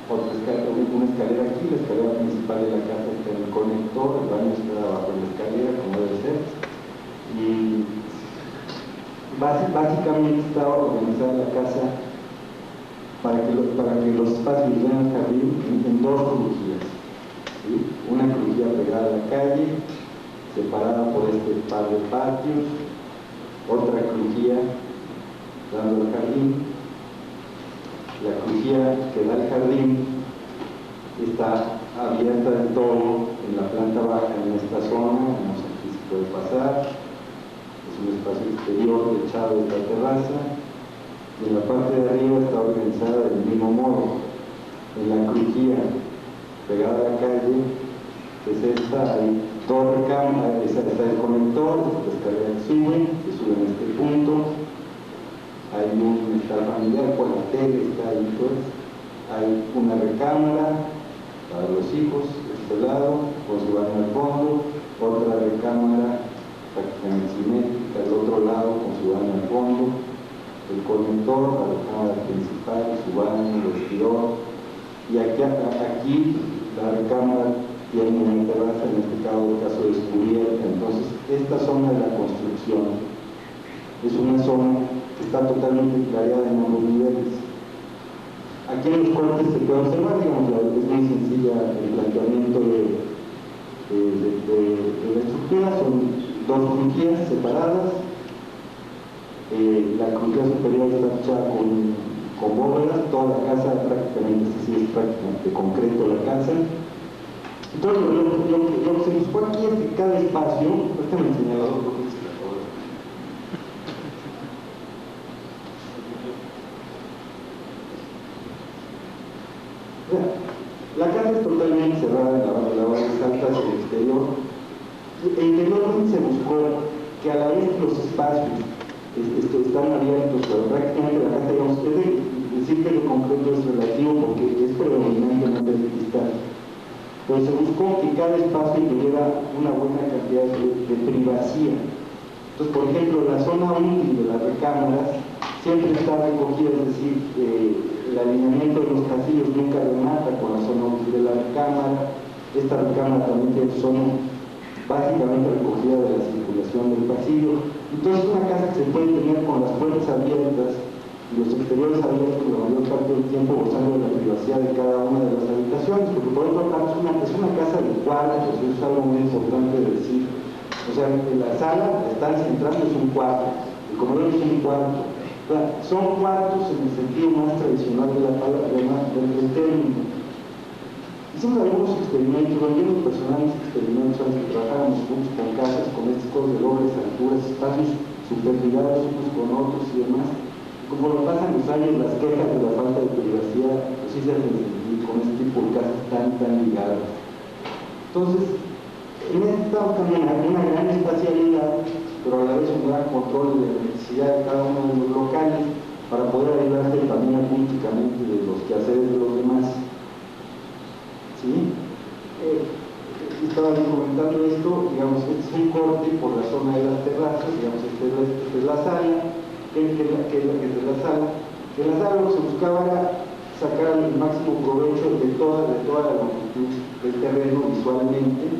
una escalera aquí, la escalera principal de la casa está en el conector, el baño está abajo de la escalera, como debe ser, y básicamente está organizada la casa para que los espacios vean el jardín en dos crujías, ¿sí? Una crujía pegada a la calle, separada por este par de patios, otra crujía dando al jardín. La crujía que da al jardín está abierta del todo en la planta baja en esta zona, no sé si se puede pasar, es un espacio exterior techado de esta terraza, y en la parte de arriba está organizada del mismo modo. En la crujía pegada a la calle, es esta, hay dos recámaras, está el conector, la escalera que sube en este punto. Hay un estar familiar, con la tele está ahí, pues. Hay una recámara para los hijos, de este lado, con su baño al fondo, otra recámara prácticamente simétrica, al otro lado, con su baño al fondo, el conector, la recámara principal, su baño, el vestidor, y aquí la recámara tiene una terraza, en este caso descubierta. Entonces, esta zona de la construcción es una zona que está totalmente clareada en ambos niveles. Aquí en los cortes se puede observar, digamos, es muy sencilla el planteamiento de la estructura, son dos crujías separadas, la crujía superior está hecha con bóvedas, toda la casa prácticamente, es prácticamente concreto la casa. Entonces, lo que se buscó aquí es que cada espacio, este me enseñaba La casa es totalmente cerrada, la base es alta hacia el exterior. Interiormente se buscó que a la vez que los espacios están abiertos, pero prácticamente la casa, digamos, decir que lo concreto es relativo porque es predominantemente de cristal. Pero se buscó que cada espacio tuviera una buena cantidad de privacidad. Entonces, por ejemplo, la zona útil de las recámaras siempre está recogida, es decir, el alineamiento de los pasillos nunca remata con la zona útil de la recámara. Esta recámara también tiene zona básicamente recogida de la circulación del pasillo. Entonces, una casa que se puede tener con las puertas abiertas y los exteriores abiertos la mayor parte del tiempo, gozando de la privacidad de cada una de las habitaciones, porque por otra parte es una casa de cuartos, eso es algo muy importante de decir. O sea, en la sala, la estancia entrando es un cuarto, el comedor es un cuarto. O sea, son cuartos en el sentido más tradicional de la palabra, del término. Hicimos algunos experimentos, algunos personales experimentos antes que trabajábamos juntos con casas, con estas cosas de dobles alturas, espacios superligados unos con otros y demás. Conforme pasan los años, las quejas de la falta de privacidad, pues sí se hacen sentir con este tipo de casas tan ligadas. Entonces, en este estado también hay una gran espacialidad, pero a la vez un gran control de la necesidad de cada uno de los locales para poder ayudarse también acústicamente de los quehaceres de los demás. ¿Sí? Estaba comentando esto, digamos, este es un corte por la zona de las terrazas, digamos, esta es la sala, que es la sala. En la sala lo que se buscaba era sacar el máximo provecho de toda la longitud del terreno visualmente.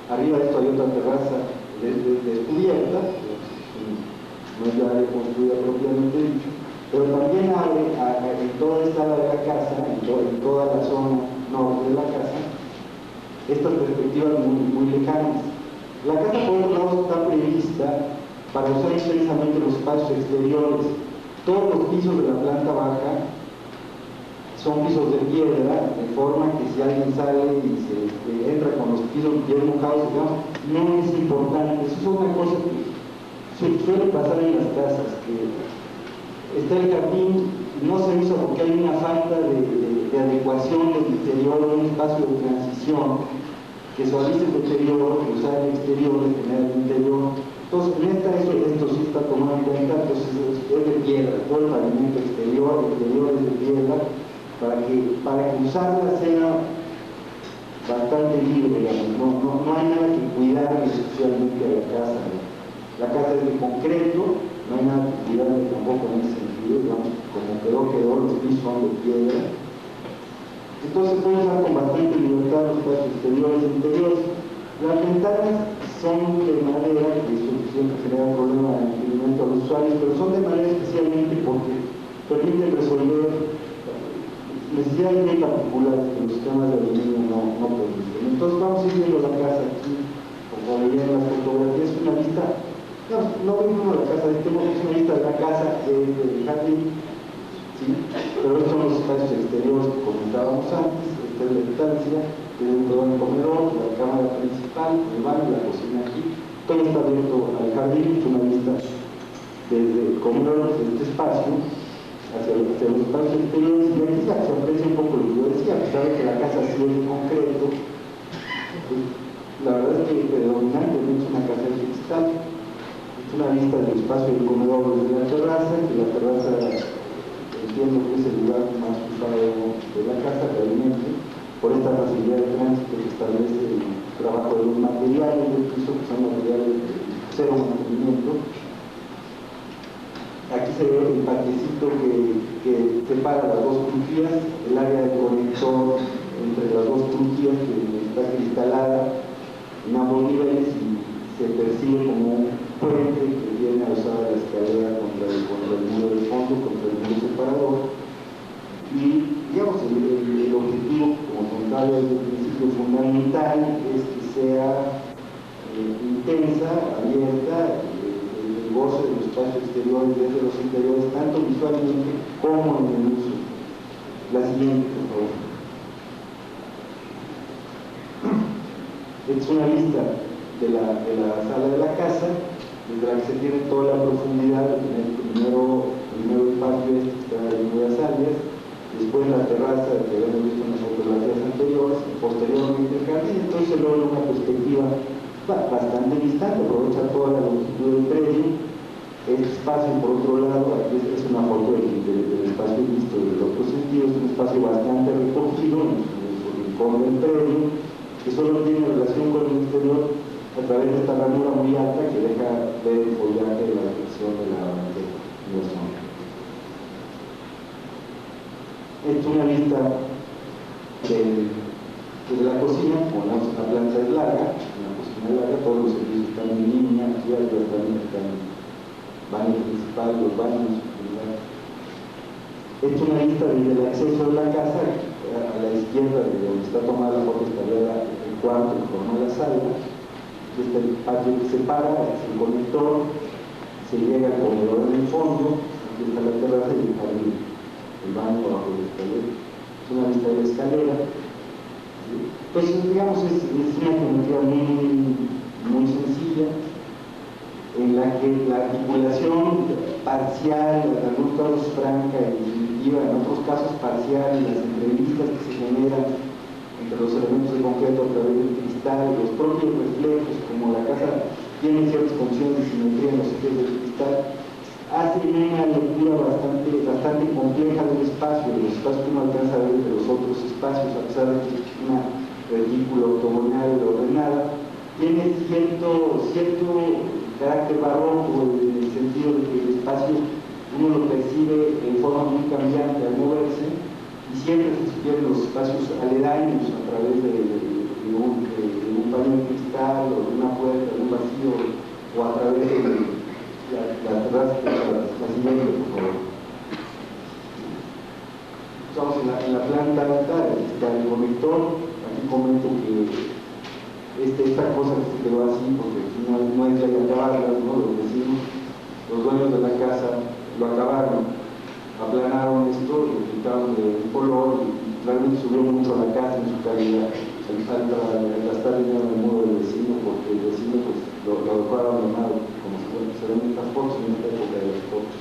Arriba de esto hay otra terraza descubierta, no es la área construida propiamente dicho, pero también abre en toda esta área de la casa, en toda la zona norte de la casa, estas perspectivas muy lejanas. La casa, por otro lado, está prevista para usar intensamente los espacios exteriores. Todos los pisos de la planta baja son pisos de piedra, de forma que si alguien sale y se entra con los pisos bien mojados, digamos, no es importante. Eso es una cosa que suele pasar en las casas, que está el jardín, no se usa porque hay una falta de adecuación del interior, de un espacio de transición que suavice el interior, que usar el exterior, de tener el interior. Entonces, en esto sí está tomado en cuenta, entonces es de piedra, todo el pavimento exterior es de piedra, para que usarla sea bastante libre, digamos. No hay nada que cuidar especialmente a la casa. La casa es de concreto, no hay nada que cuidar tampoco en ese sentido, digamos, como quedó, los pisos son de piedra. Entonces puede usar con bastante libertad los espacios exteriores e interiores. Las ventanas son de madera, que eso siempre genera un problema de entendimiento a los usuarios, pero son de madera especialmente porque permiten resolver necesidades muy particulares que los sistemas de aluminio no permiten. Entonces vamos a ir viendo la casa aquí, como veían las fotografías, es una vista, no vemos la casa, tenemos una vista de la casa del jardín, ¿sí? Pero estos son los espacios exteriores que comentábamos antes. Esta es la estancia, dentro del comedor, la cámara principal, el baño, la cocina aquí, todo está abierto al jardín, es una vista desde el comedor, desde este espacio, hacia los espacios exteriores, y aquí se aprecia un poco lo que yo decía, a pesar de que la casa sí es de concreto, pues, la verdad es que predominantemente es una casa de cristal. Es una vista del espacio del comedor desde la terraza, que la terraza entiendo que es el lugar más usado de la casa, realmente, por esta facilidad de tránsito que establece el trabajo de los materiales del piso, que son materiales de cero mantenimiento. Aquí se ve el patiecito que separa las dos crujías, el área de conector entre las dos crujías que está cristalada en ambos niveles y se percibe como un puente que viene a usar la escalera contra el muro del fondo, contra el muro separador. Y digamos, el objetivo, como comentaba desde el principio, fundamental es que sea intensa, abierta, el goce de los espacios exteriores desde los interiores, tanto visualmente como en el uso. La siguiente, por favor. Es una vista de la sala de la casa, desde la que se tiene toda la profundidad, el primero espacio que está en Nuevas Áreas, después la terraza que habíamos visto en bastante distante, aprovecha toda la longitud del predio. Este espacio, por otro lado, aquí es una foto del espacio visto del otro sentido, es un espacio bastante recogido en el rincón del predio, que solo tiene relación con el exterior a través de esta ranura muy alta que deja ver el follaje de la dirección de la zona. Esta es una vista de la cocina. Como la planta es larga, la cocina es larga, todos los servicios están en línea, aquí arriba también están baños principales, los baños. Esta es una vista desde el acceso de la casa, a la izquierda de donde está tomada la foto estaría el cuarto que forma la sala. Aquí está el patio que separa, es el conector, se llega al comedor en el fondo, aquí está la terraza y el baño bajo la escalera. Es una vista de la escalera. Pues digamos, es una geometría muy sencilla, en la que la articulación parcial, en algunos casos franca y definitiva, en otros casos parcial, las entrevistas que se generan entre los elementos de concreto a través del cristal, los propios reflejos, como la casa tiene ciertas condiciones de simetría en los sitios del cristal, hace una lectura bastante compleja del espacio, de los espacios que uno alcanza a ver entre los otros espacios, a pesar de que es una retícula ortogonal ordenada, tiene cierto carácter barroco en el sentido de que el espacio uno lo percibe en forma muy cambiante al moverse y siempre se sugieren los espacios aledaños a través de un paño de cristal o de una puerta, de un vacío o a través de la terraza, la siguiente, por favor. Estamos en la planta alta, está el conector. Aquí comento que esta cosa que se quedó así, porque no hay que acabarla, ¿no? Los vecinos, los dueños de la casa lo acabaron, aplanaron esto, lo pintaron de un color y realmente subió mucho a la casa en su calidad. Se salta a gastar dinero en el muro del vecino, porque el vecino pues lo dejó abandonado, como se ven en estas fotos, en esta época de las fotos.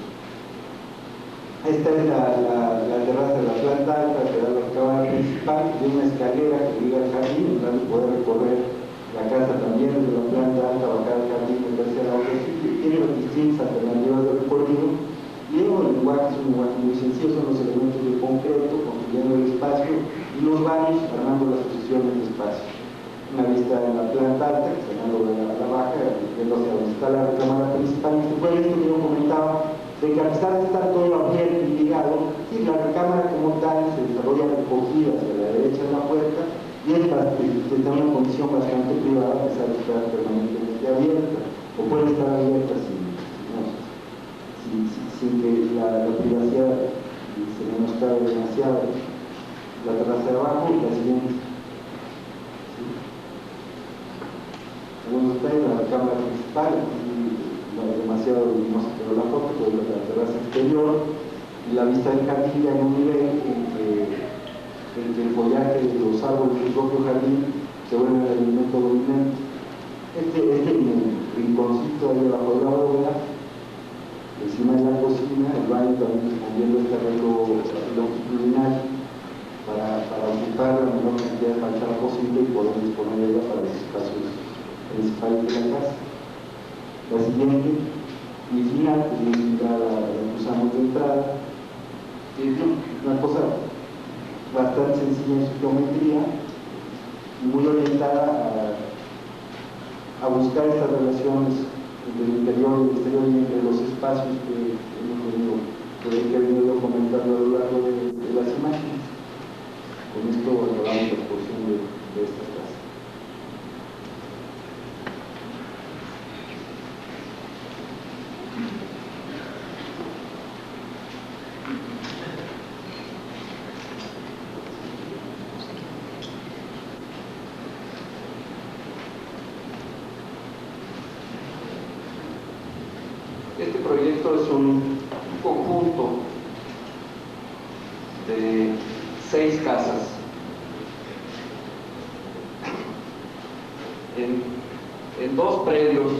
Esta es la terraza de la planta alta, que da la recámara principal, tiene una escalera que llega al jardín, en donde puede recorrer la casa también desde la planta alta, bajar al jardín, meterse a la otra sitio, tiene las distintas alternativas de recorrido, y luego el lenguaje es un lenguaje muy sencillo, son los elementos de concreto, construyendo el espacio, y los baños armando las posiciones de espacio. Una vista en la planta alta, que se llama la baja, viendo hacia donde está la recámara principal, y después esto que yo comentaba, de que a pesar de estar todo abierto y ligado, sí, la recámara como tal se desarrolla recogida hacia la derecha de la puerta y está en una condición bastante privada a pesar de estar permanentemente abierta, o puede estar abierta sin que la privacidad se menoscabe demasiado. La terraza de abajo y la siguiente. Algunos detalles, la recámara principal, demasiado no se quedó la foto, pero la terraza exterior y la vista del jardín ya en un nivel en que el follaje de los árboles del propio jardín se vuelve el elemento dominante. Este rinconcito ahí debajo de la bóveda, encima de la cocina, el baño también escondiendo este arreglo longitudinal para ocupar la menor cantidad de fachada posible y poder disponer de ella para los espacios principales de la casa. La siguiente y final, que ya la usamos de entrada, es una cosa bastante sencilla en su geometría y muy orientada a buscar estas relaciones entre el interior y el exterior y entre los espacios que he venido comentando a lo largo de las imágenes. Con esto acabamos la exposición de esta clase. Este proyecto es un conjunto de 6 casas en 2 predios.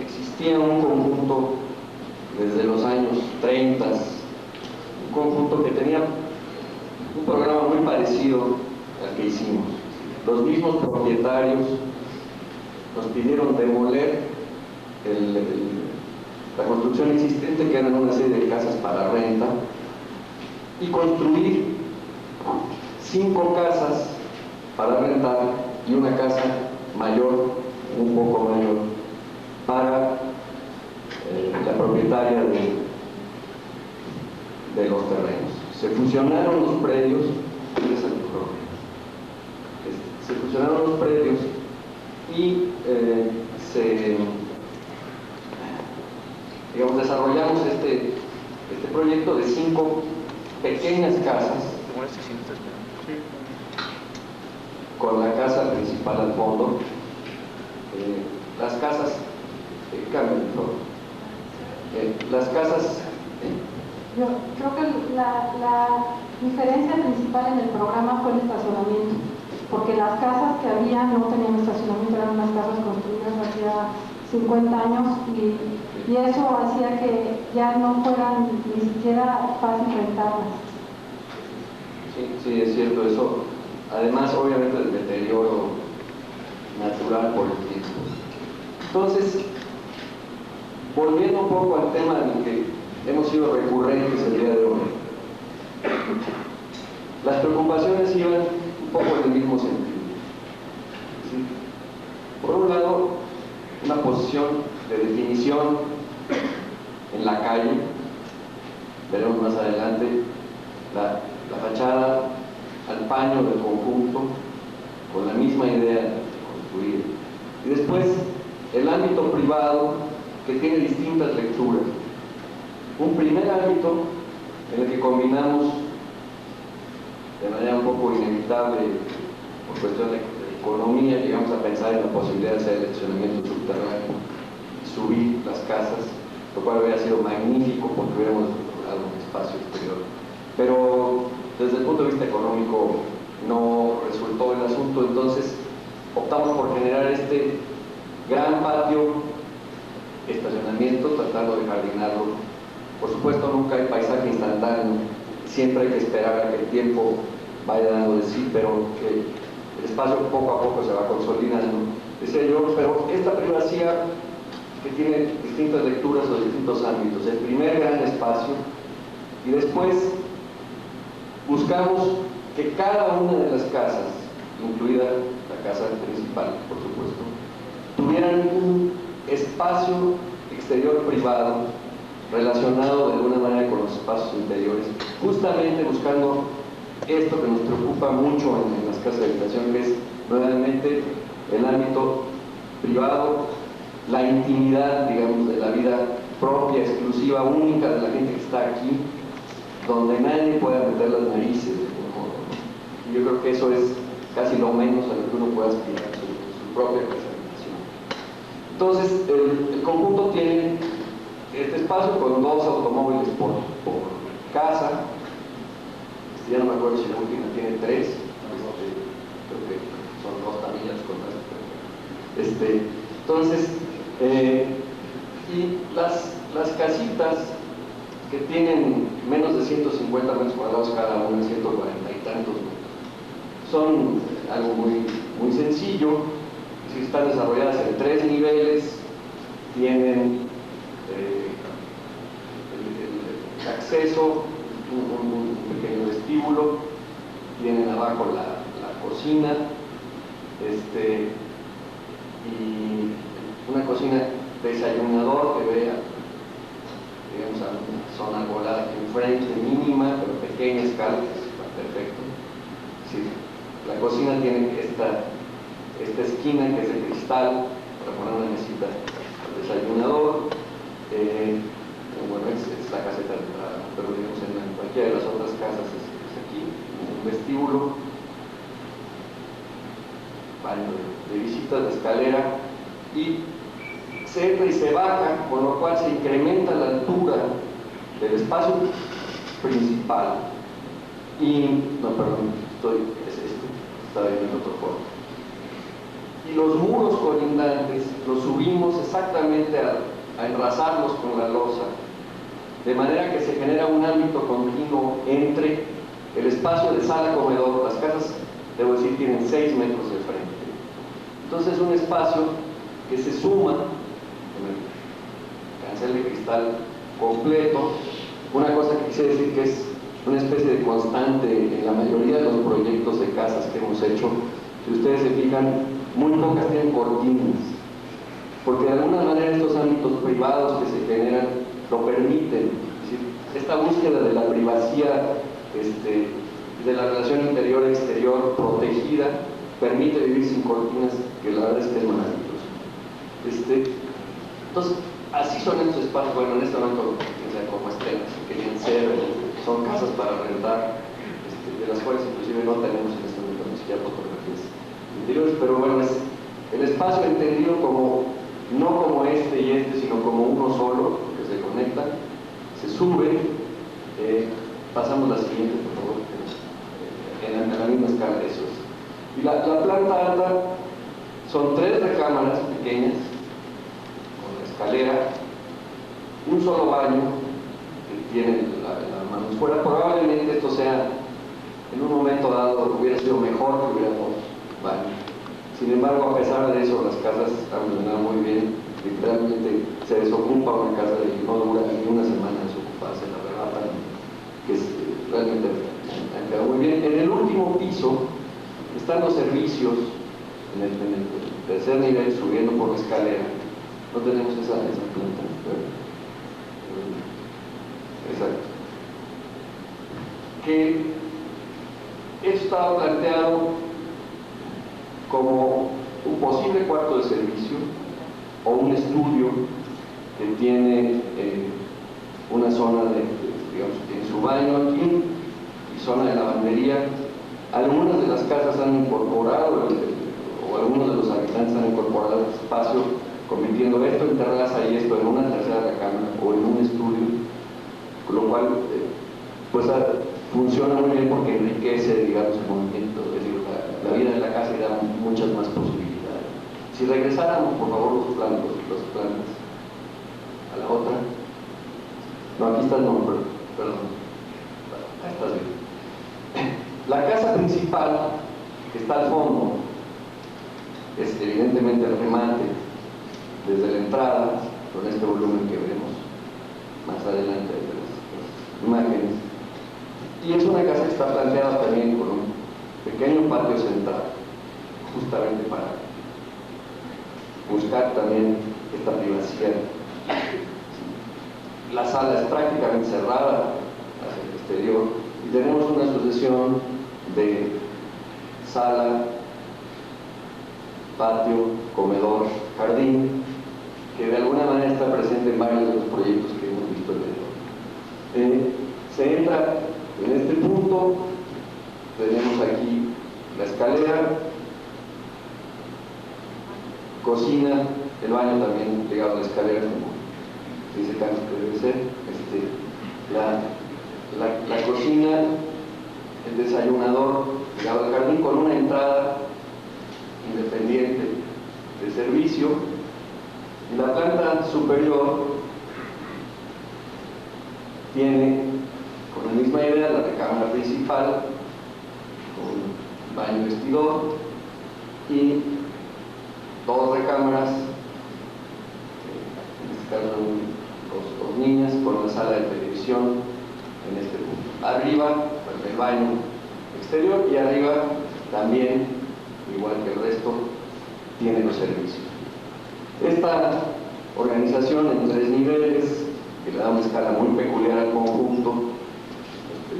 Existía un conjunto desde los años 30, un conjunto que tenía un programa muy parecido al que hicimos. Los mismos propietarios, nos pidieron demoler la construcción existente, que eran una serie de casas para renta, y construir 5 casas para rentar y una casa mayor, un poco mayor, para la propietaria de los terrenos. Se fusionaron los predios, y desarrollamos este proyecto de 5 pequeñas casas, con la casa principal al fondo. Las casas, las casas. Yo creo que la diferencia principal en el programa fue el estacionamiento, porque las casas que había no tenían estacionamiento, eran unas casas construidas hacía 50 años y eso hacía que ya no fueran ni siquiera fácil rentarlas. Sí, es cierto eso. Además, obviamente, el deterioro natural por el tiempo. Entonces, volviendo un poco al tema del que hemos sido recurrentes el día de hoy, las preocupaciones iban un poco en el mismo sentido. ¿Sí? Por un lado, una posición de definición en la calle, veremos más adelante la fachada al paño del conjunto, con la misma idea de construir. Y después, el ámbito privado, que tiene distintas lecturas. Un primer ámbito en el que combinamos de manera un poco inevitable, por cuestión de economía, llegamos a pensar en la posibilidad de hacer el estacionamiento subterráneo y subir las casas, lo cual hubiera sido magnífico porque hubiéramos logrado un espacio exterior. Pero desde el punto de vista económico no resultó el asunto, entonces optamos por generar este gran patio, estacionamiento, tratando de jardinarlo. Por supuesto, nunca hay paisaje instantáneo, siempre hay que esperar a que el tiempo vaya dando de sí, pero que el espacio poco a poco se va consolidando. Decía yo, pero esta privacidad que tiene distintas lecturas o distintos ámbitos, el primer gran espacio, y después buscamos que cada una de las casas, incluida la casa principal, por supuesto, tuvieran un espacio exterior privado relacionado de alguna manera con los espacios interiores, justamente buscando esto que nos preocupa mucho en las casas de habitación, que es nuevamente el ámbito privado, la intimidad, digamos, de la vida propia, exclusiva, única de la gente que está aquí, donde nadie pueda meter las narices de algún modo. Y yo creo que eso es casi lo menos a lo que uno puede aspirar, su propia casa de habitación. Entonces, el conjunto tiene este espacio con 2 automóviles por casa. Ya no me acuerdo si la última tiene 3, creo que son 2 también las contas. Entonces, y las casitas que tienen menos de 150 metros cuadrados cada una, 140 y tantos metros, son algo muy sencillo. Están desarrolladas en 3 niveles, tienen el acceso, un pequeño vestíbulo, tienen abajo la cocina, y una cocina desayunador que vea, digamos, a una zona arbolada aquí enfrente, mínima, pero pequeña escala, que está perfecto. Sí, la cocina tiene esta esquina que es de cristal para poner una mesita al desayunador. Bueno, es la caseta de entrada, pero digamos en cualquiera de las otras casas es aquí, un vestíbulo, baño de visitas, de escalera, y se entra y se baja, con lo cual se incrementa la altura del espacio principal. Estaba viendo otro foto. Y los muros colindantes los subimos exactamente a enlazarlos con la losa, de manera que se genera un ámbito continuo entre el espacio de sala-comedor. Las casas, debo decir, tienen 6 metros de frente. Entonces, un espacio que se suma con el cancel de cristal completo. Una cosa que quise decir que es una especie de constante en la mayoría de los proyectos de casas que hemos hecho, si ustedes se fijan, muy pocas tienen cortinas, porque de alguna manera estos ámbitos privados que se generan lo permiten. Es decir, esta búsqueda de la privacidad, de la relación interior-exterior protegida, permite vivir sin cortinas, que la verdad es que es maravilloso. Entonces, así son estos espacios. Bueno, en este momento, como estén, querían ser, son casas para rentar, de las cuales inclusive no tenemos en este momento ni siquiera fotografías interiores, pero bueno, es el espacio entendido como, no como este y este, sino como uno solo, que se conecta, se sube. Pasamos la siguiente, por favor, en la misma escala de esos. Y la planta alta son 3 recámaras pequeñas, con la escalera, un solo baño que tiene la manusfuera. Probablemente esto sea, en un momento dado, hubiera sido mejor que hubiera 2 baños. Sin embargo, a pesar de eso, las casas han funcionado muy bien. Literalmente se desocupa una casa y no dura ni una semana desocupada, se la arrebatan, que es, realmente han quedado muy bien. En el último piso están los servicios, en el tercer nivel, subiendo por la escalera. No tenemos esa planta. Exacto. Que esto estaba planteado como un posible cuarto de servicio o un estudio que tiene una zona digamos, tiene su baño aquí y zona de lavandería. Algunas de las casas han incorporado, o algunos de los habitantes han incorporado este espacio, convirtiendo esto en terraza y esto en una tercera recámara o en un estudio, con lo cual pues funciona muy bien porque enriquece, digamos, el movimiento, es decir, la vida de la casa y da muchas más posibilidades. Si regresáramos, por favor, los planos a la otra. No, aquí está el nombre, perdón. Ahí estás bien. La casa principal, que está al fondo, es evidentemente el remate desde la entrada, con este volumen que veremos más adelante de las imágenes. Y es una casa que está planteada también con un pequeño patio central, justamente para buscar también esta privacidad. La sala es prácticamente cerrada hacia el exterior y tenemos una sucesión de sala, patio, comedor, jardín, que de alguna manera está presente en varios de los proyectos que hemos visto en el video. Se entra en este punto, tenemos aquí la escalera, cocina, el baño también pegado a la escalera, como dice Carlos que debe ser, la cocina, el desayunador pegado al jardín con una entrada independiente de servicio. Y la planta superior tiene, con la misma idea, la recámara principal, con baño y vestidor, y 2 recámaras, en este caso dos niñas, con una sala de televisión en este punto. Arriba, el baño exterior, y arriba también, igual que el resto, tiene los servicios. Esta organización en 3 niveles, que le da una escala muy peculiar al conjunto,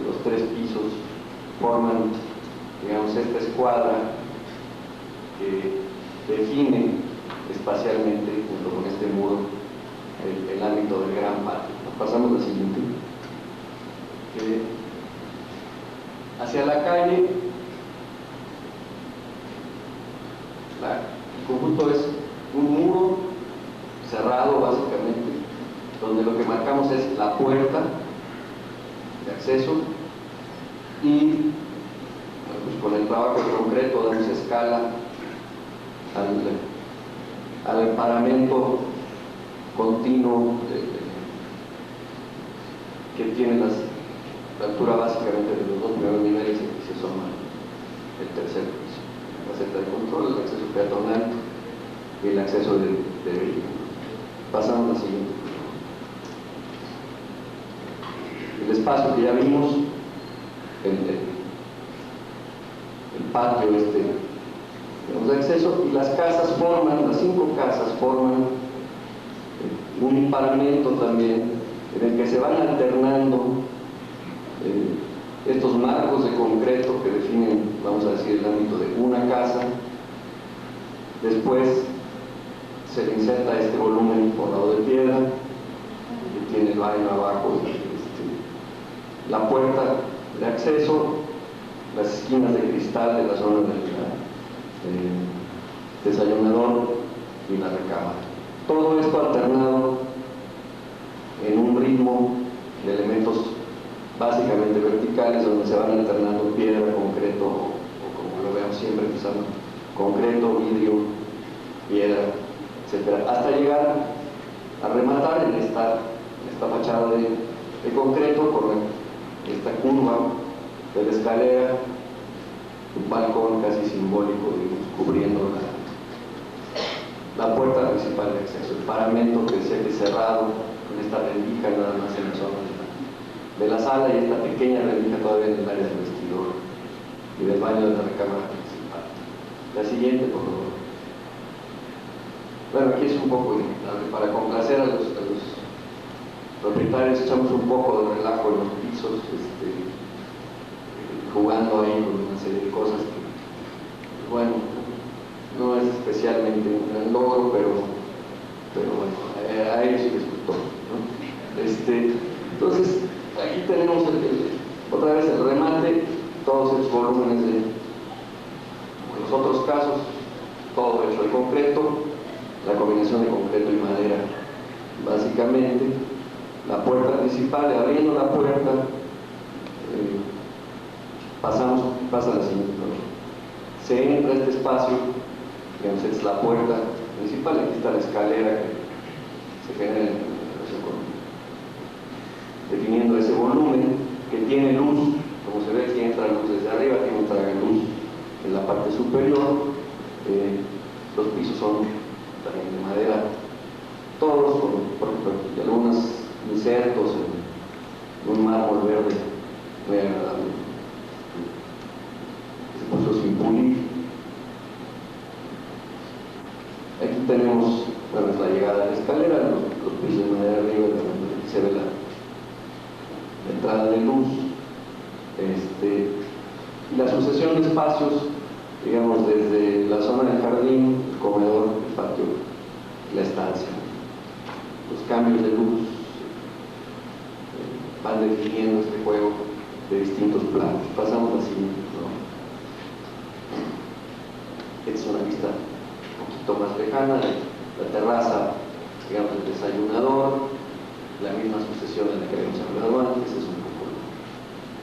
los 3 pisos forman, digamos, esta escuadra que define espacialmente, junto con este muro, el ámbito del gran patio. Pasamos a la siguiente. Hacia la calle, el conjunto es un muro cerrado básicamente, donde lo que marcamos es la puerta de acceso y pues, con el trabajo concreto damos escala al paramento continuo que tiene la altura básicamente de los 2 primeros niveles y que se suma el tercer piso. La caseta de control, el acceso peatonal y el acceso de vehículos. Pasamos a la siguiente. El espacio que ya vimos, el patio de acceso, y las casas forman, las 5 casas forman un paramento también en el que se van alternando estos marcos de concreto que definen, vamos a decir, el ámbito de una casa. Después se le inserta este volumen forrado de piedra que tiene el baño abajo, la puerta de acceso, las esquinas de cristal de la zona del desayunador y la recámara. Todo esto alternado en un ritmo de elementos básicamente verticales, donde se van alternando piedra, concreto, o como lo vemos siempre, usando concreto, vidrio, piedra, etc. Hasta llegar a rematar en esta fachada de concreto con esta curva de la escalera, un balcón casi simbólico, digamos, cubriendo la puerta principal de acceso, el paramento que decía que cerrado con esta rendija nada más en la zona de la sala, y esta pequeña rendija todavía en el área del vestidor y del baño de la recámara principal. La siguiente, por favor. Bueno, aquí es un poco, para complacer a los propietarios, echamos un poco de relajo en los pisos, jugando ahí con una serie de cosas que, bueno, no es especialmente un gran logro, pero bueno, a ellos sí les gustó, ¿no? Entonces, aquí tenemos otra vez el remate, todos estos volúmenes de los otros casos, todo hecho de concreto, la combinación de concreto y madera, básicamente. La puerta principal, abriendo la puerta, pasa la siguiente, ¿no? Se entra a este espacio, digamos, es la puerta principal, aquí está la escalera que se genera en relación con, definiendo ese volumen, que tiene luz, como se ve aquí entra luz desde arriba, aquí entra luz en la parte superior. Los pisos son también de madera, todos con, por ejemplo, algunos insertos en un mármol verde muy agradable, se puso sin pulir. Aquí tenemos, bueno, es la llegada de la escalera, los pisos de madera arriba, aquí se ve la entrada de luz, y la sucesión de espacios, digamos, desde la zona del jardín, el comedor, el patio, la estancia. Los cambios de luz van definiendo este juego de distintos planos. Pasamos así, ¿no? Esta es una vista un poquito más lejana, la terraza, digamos, del desayunador, la misma sucesión en la que habíamos hablado antes, es un poco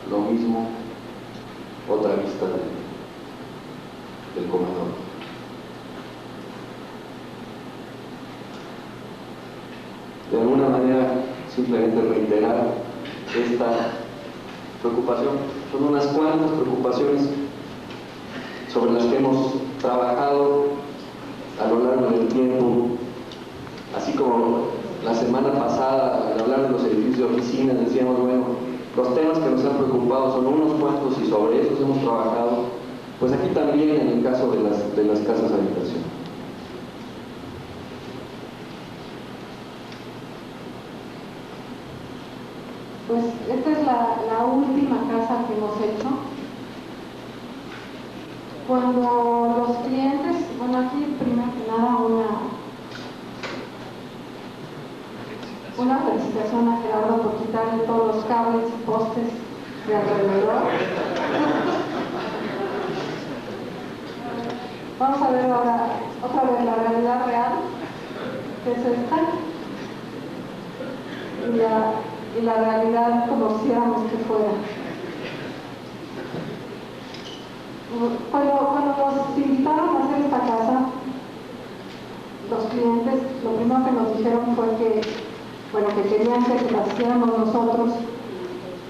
lo mismo, otra vista del comedor. De alguna manera, simplemente reiterar esta preocupación. Son unas cuantas preocupaciones sobre las que hemos trabajado a lo largo del tiempo, así como la semana pasada, al hablar de los edificios de oficinas, decíamos, bueno, los temas que nos han preocupado son unos cuantos y sobre esos hemos trabajado, pues aquí también en el caso de las casas de habitación. Pues esta es la última casa que hemos hecho. Cuando los clientes, bueno, aquí primero que nada una felicitación a Gerardo por quitarle todos los cables y postes de alrededor. Vamos a ver ahora otra vez la realidad real, que es esta, y la realidad como quisiéramos que fuera. Cuando nos invitaron a hacer esta casa, los clientes, lo primero que nos dijeron fue que, bueno, que querían que las hiciéramos nosotros,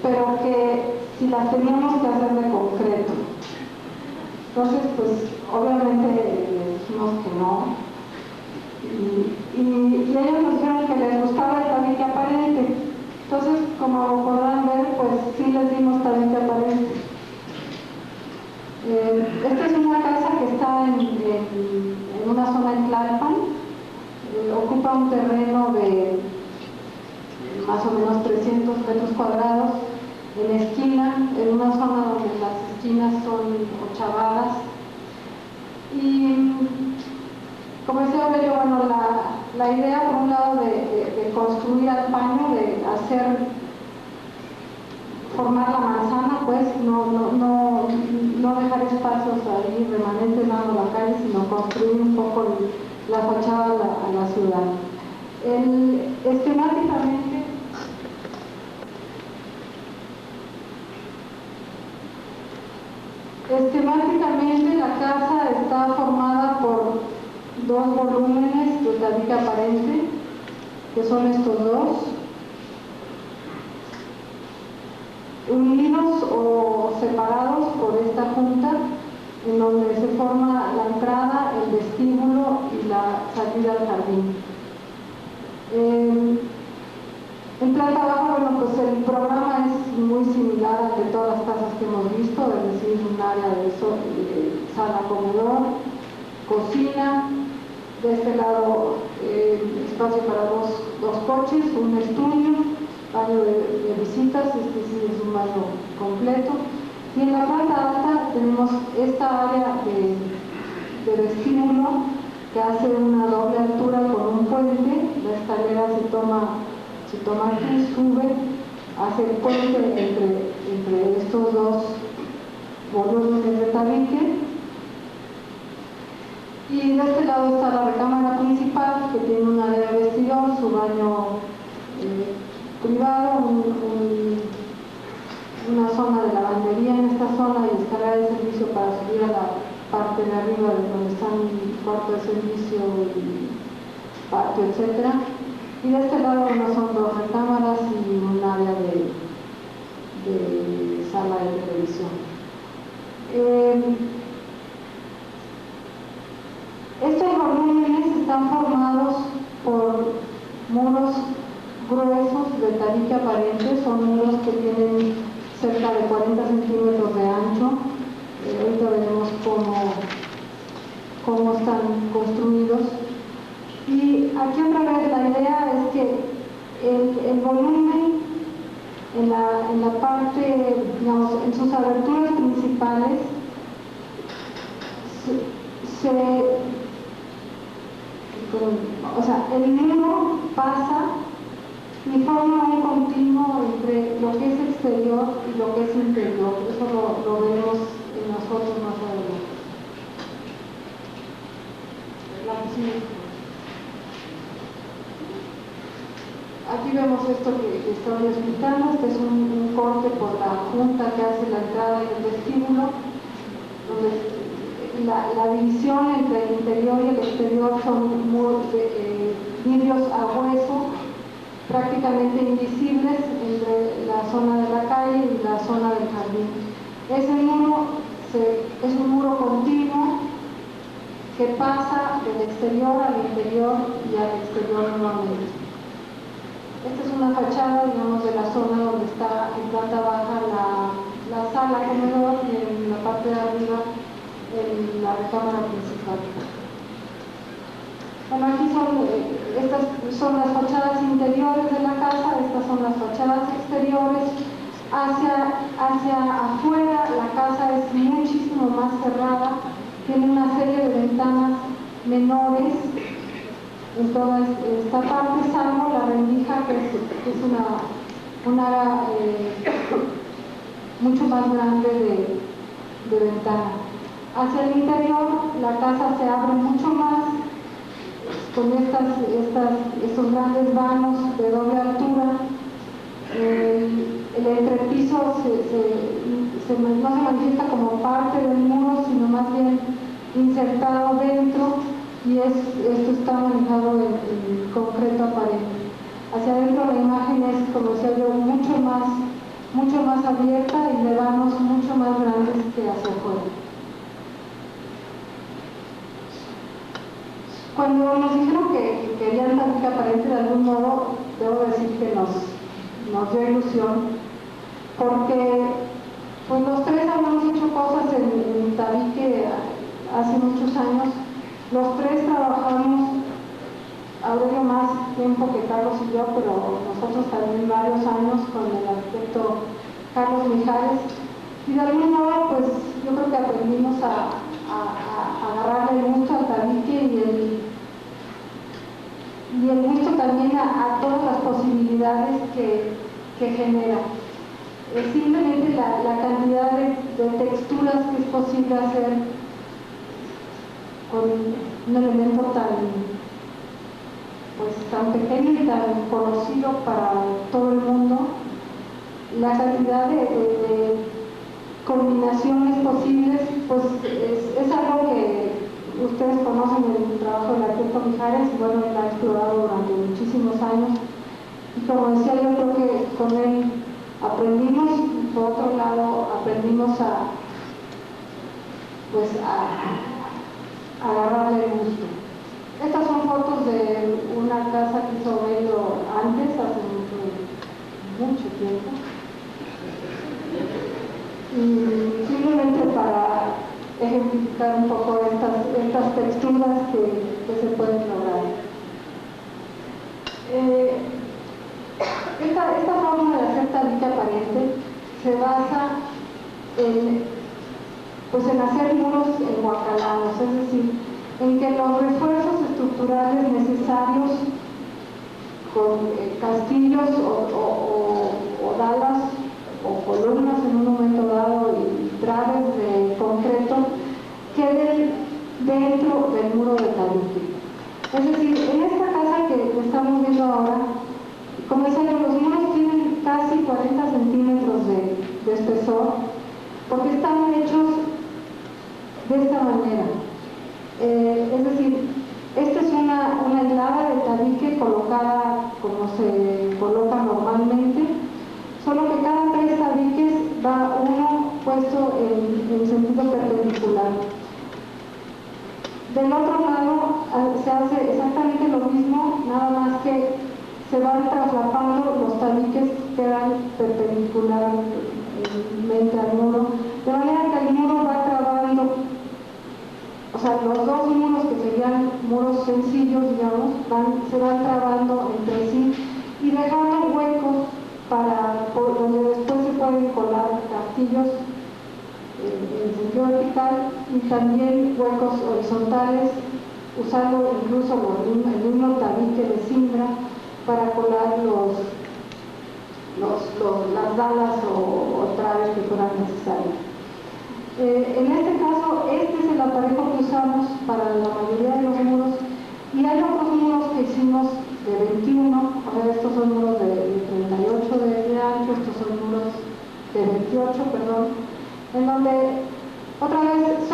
pero que si las teníamos que hacer de concreto. Entonces, pues, obviamente les dijimos que no, y ellos nos dijeron que les gustaba el tabique aparente. Entonces, como podrán ver, pues sí les dimos tabique aparente. Esta es una casa que está en una zona en Tlalpan, ocupa un terreno de más o menos 300 metros cuadrados, en la esquina, en una zona donde las esquinas son ochavadas. Y como decía Aurelio, bueno, la idea por un lado de construir al paño, de formar la manzana, pues no dejar espacios ahí remanentes dando la calle, sino construir un poco la fachada a la ciudad. Esquemáticamente la casa está formada por dos volúmenes de tabique aparente, que son estos dos, unidos o separados por esta junta, en donde se forma la entrada, el vestíbulo y la salida al jardín. En planta baja, bueno, pues el programa es muy similar al de todas las casas que hemos visto, es decir, un área de sala, comedor, cocina, de este lado espacio para dos coches, un estudio, baño de visitas, este sí es un baño completo. Y en la planta alta tenemos esta área de vestíbulo que hace una doble altura con un puente. La escalera se toma aquí, sube, hace el puente entre estos dos volúmenes de tabique. Y de este lado está la recámara principal, que tiene un área de vestidor, su baño privado, una zona de lavandería en esta zona y escalera de servicio para subir a la parte de arriba de donde están el cuarto de servicio y patio, etc. Y de este lado son dos recámaras y un área de sala de televisión. Estos volúmenes están formados por muros gruesos de tabique aparente, son muros que tienen cerca de 40 centímetros de ancho. Ahorita veremos cómo están construidos. Y aquí otra vez la idea es que el volumen en la parte, digamos, en sus aberturas principales el muro pasa y forma un continuo entre lo que es exterior y lo que es interior. Eso lo veremos en las fotos más adelante. Aquí vemos esto que estaba explicando. Este es un corte por la junta que hace la entrada y el vestíbulo, donde la división entre el interior y el exterior son vidrios a hueso, prácticamente invisibles entre la zona de la calle y la zona del jardín. Ese muro es un muro continuo que pasa del exterior al interior y al exterior nuevamente. Esta es una fachada, digamos, de la zona donde está en planta baja la sala comedor y en la parte de arriba la recámara principal. Bueno, aquí estas son las fachadas interiores de la casa, estas son las fachadas exteriores. Hacia afuera la casa es muchísimo más cerrada, tiene una serie de ventanas menores en toda esta parte, salvo la rendija, que es una área mucho más grande de ventana. Hacia el interior la casa se abre mucho más, con estos grandes vanos de doble altura. El entrepiso no se manifiesta como parte del muro, sino más bien insertado dentro, y esto está manejado en concreto aparente. Hacia adentro la imagen es, como decía yo, mucho más abierta y de vanos mucho más grandes que hacia afuera. Cuando nos dijeron que querían tabique aparente, de algún modo, debo decir que nos dio ilusión, porque pues los tres habíamos hecho cosas en tabique hace muchos años. Los tres trabajamos, Aurelio más tiempo que Carlos y yo, pero nosotros también varios años con el arquitecto Carlos Mijares, y de algún modo pues yo creo que aprendimos a agarrarle el gusto al tabique y el gusto también a todas las posibilidades que genera. Simplemente la cantidad de texturas que es posible hacer con un elemento tan pequeño y tan conocido para todo el mundo, la cantidad de combinaciones posibles, pues es algo que ustedes conocen el trabajo del arquitecto Mijares, y bueno, él ha explorado durante muchísimos años, y como decía, yo creo que con él aprendimos, y por otro lado aprendimos a agarrarle el gusto. Estas son fotos de una casa que hizo Bello antes, hace mucho tiempo, y simplemente para ejemplificar un poco estas texturas que se pueden lograr. Esta forma de hacer tabique aparente se basa en hacer muros enguacalados, es decir, en que los refuerzos estructurales necesarios con castillos o dalas o columnas en un momento dado y traves de concreto queden dentro del muro de tabique. Es decir, en esta casa que estamos viendo ahora, como decía, los muros tienen casi 40 centímetros de espesor, porque están hechos de esta manera. Es decir, esta es una hilada de tabique colocada como se coloca normalmente, solo que cada 3 tabiques va uno puesto en sentido perpendicular. Del otro lado se hace exactamente lo mismo, nada más que se van traslapando, los tabiques quedan perpendicularmente al muro, de manera que el muro va trabando, o sea, los dos muros que serían muros sencillos, digamos, se van trabando entre sí y dejando huecos por donde después se pueden colar castillos en sentido vertical y también huecos horizontales, usando incluso el mismo tabique de cimbra para colar las dalas o traves que fueran necesarias. En este caso, este es el aparejo que usamos para la mayoría de los muros, y hay otros muros que hicimos de 21, estos son muros de 38 de ancho, estos son muros de 28, perdón, en donde otra vez estas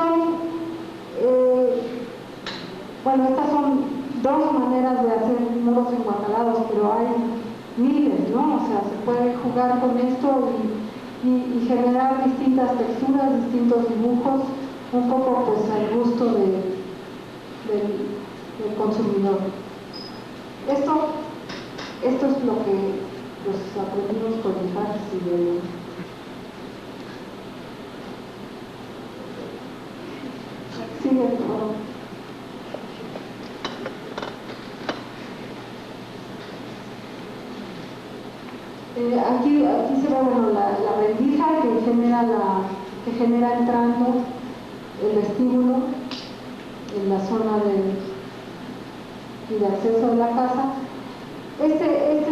son dos maneras de hacer muros enguacalados, pero hay miles, ¿no? O sea, se puede jugar con esto y generar distintas texturas, distintos dibujos, un poco pues al gusto del consumidor. Esto es lo que aprendimos con Mijares y Bello. Sigue, por favor. Aquí se ve la rendija que genera entrando el vestíbulo en la zona de acceso de la casa. Este es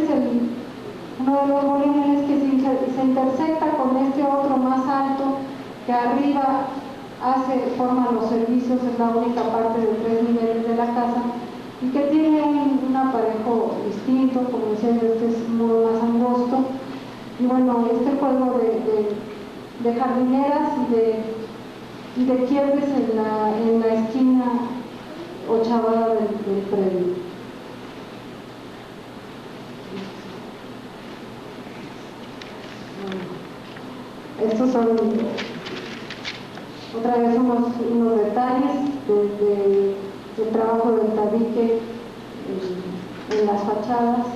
uno de los volúmenes que se intersecta con este otro más alto que arriba forma los servicios, es la única parte de 3 niveles de la casa, y que tiene un aparejo distinto, como decía, este es un muro más angosto, y bueno, este juego de jardineras y de quiebres en la esquina ochavada del predio. Estos son otra vez unos detalles del trabajo del tabique en las fachadas.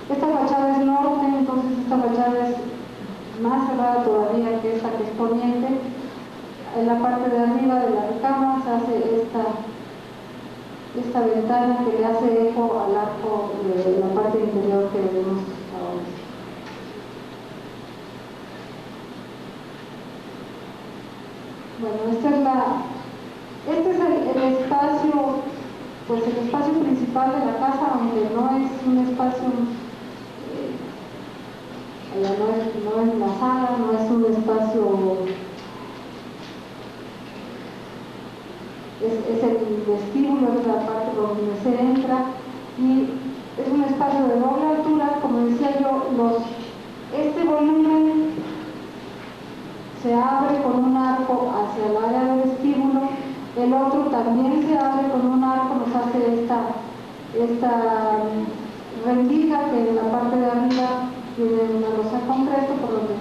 Esta fachada es norte, entonces esta fachada es más cerrada todavía que esta que es poniente. En la parte de arriba de la recámara se hace esta ventana que le hace eco al arco de la parte interior que vemos ahora. Bueno, este es el espacio, pues el espacio principal de la casa, aunque no es un espacio, no es la sala, no es un espacio, es el vestíbulo, es la parte donde se entra, y es un espacio de doble altura, como decía yo, este volumen se abre con un arco hacia el área de vestíbulo, el otro también se abre con un arco, nos hace esta rendija que en la parte de arriba tiene una losa de concreto por donde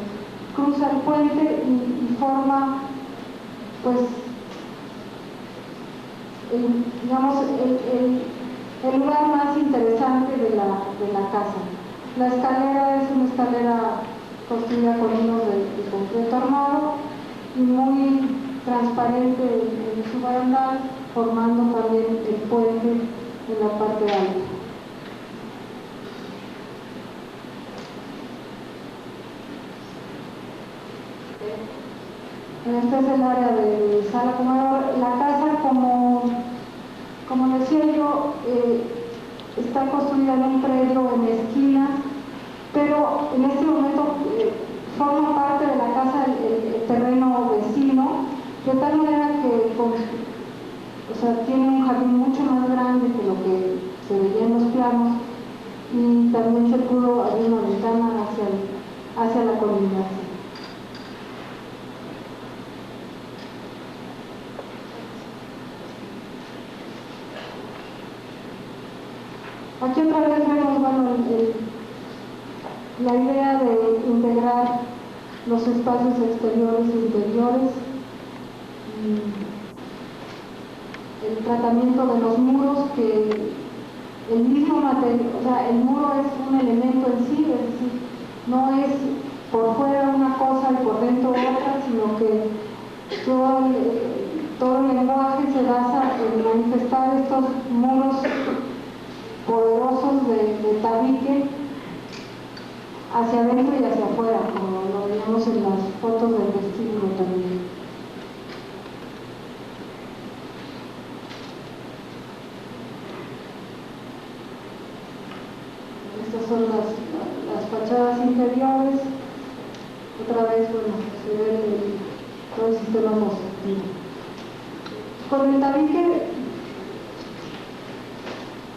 cruza el puente y forma, pues, digamos, el lugar más interesante de la casa. La escalera es una escalera construida con hilos de concreto armado y muy transparente en su barandal, formando también el puente en la parte alta. Este es el área de sala comedor. La casa, como decía yo, está construida en un predio en esquina, pero en este momento forma parte de la casa el terreno vecino, de tal manera que tiene un jardín mucho más grande que lo que se veía en los planos, y también se pudo abrir una ventana hacia la colina. Aquí otra vez vemos, la idea de integrar los espacios exteriores e interiores, el tratamiento de los muros, que el mismo material, el muro es un elemento en sí, es decir, no es por fuera una cosa y por dentro otra, sino que todo el lenguaje se basa en manifestar estos muros poderosos de tabique hacia adentro y hacia afuera, como lo veíamos en las fotos del vestíbulo también. Estas son las fachadas interiores. Otra vez, se ve todo el sistema constructivo. Con el tabique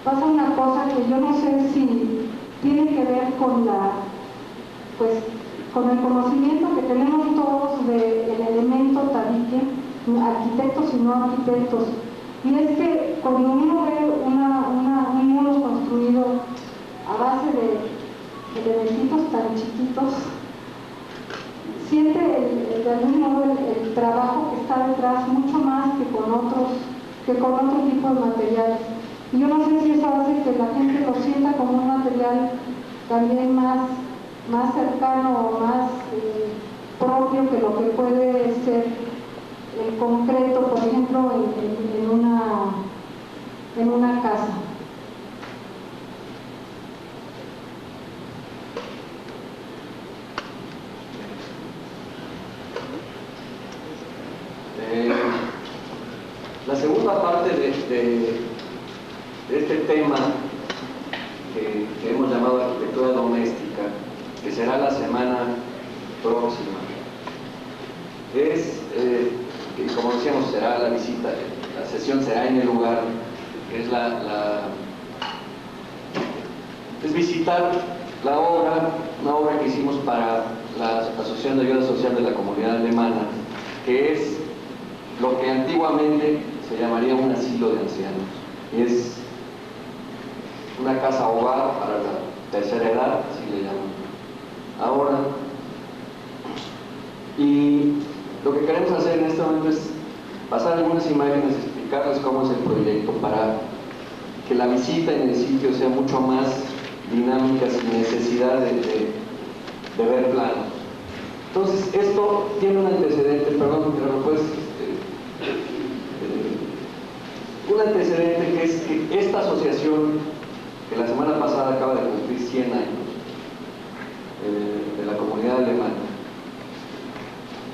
pasa una cosa que yo no sé si tiene que ver con con el conocimiento que tenemos todos del elemento tabique, arquitectos y no arquitectos. Y es que cuando uno ve un muro construido a base de elementitos tan chiquitos, siente de algún modo el trabajo que está detrás mucho más que con otro tipo de materiales. Y yo no sé si eso hace que la gente lo sienta como un material también más cercano o más propio que lo que puede ser el concreto, por ejemplo, en una casa. La segunda parte de este tema que hemos llamado arquitectura doméstica, que será la semana próxima, es, que como decíamos, será la visita, la sesión será en el lugar, es es visitar la obra, una obra que hicimos para la Asociación de Ayuda Social de la Comunidad Alemana, que es lo que antiguamente se llamaría un asilo de ancianos. Y es una casa hogar para la tercera edad, así le llaman ahora. Y lo que queremos hacer en este momento es pasar algunas imágenes, explicarles cómo es el proyecto, para que la visita en el sitio sea mucho más dinámica sin necesidad de ver planos. Entonces, esto tiene un antecedente, perdón, pero pues, un antecedente que es que esta asociación, que la semana pasada acaba de cumplir 100 años, de la comunidad alemana,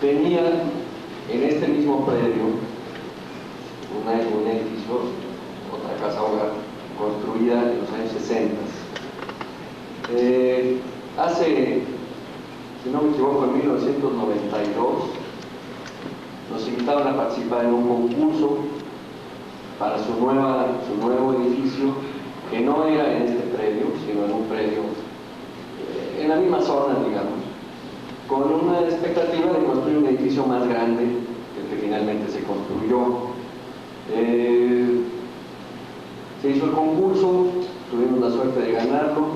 tenía en este mismo predio un edificio, otra casa hogar, construida en los años 60. Hace, si no me equivoco, en 1992, nos invitaron a participar en un concurso para su nuevo edificio, que no era en este predio, sino en un predio en la misma zona, digamos, con una expectativa de construir un edificio más grande que el que finalmente se construyó. Se hizo el concurso, tuvimos la suerte de ganarlo,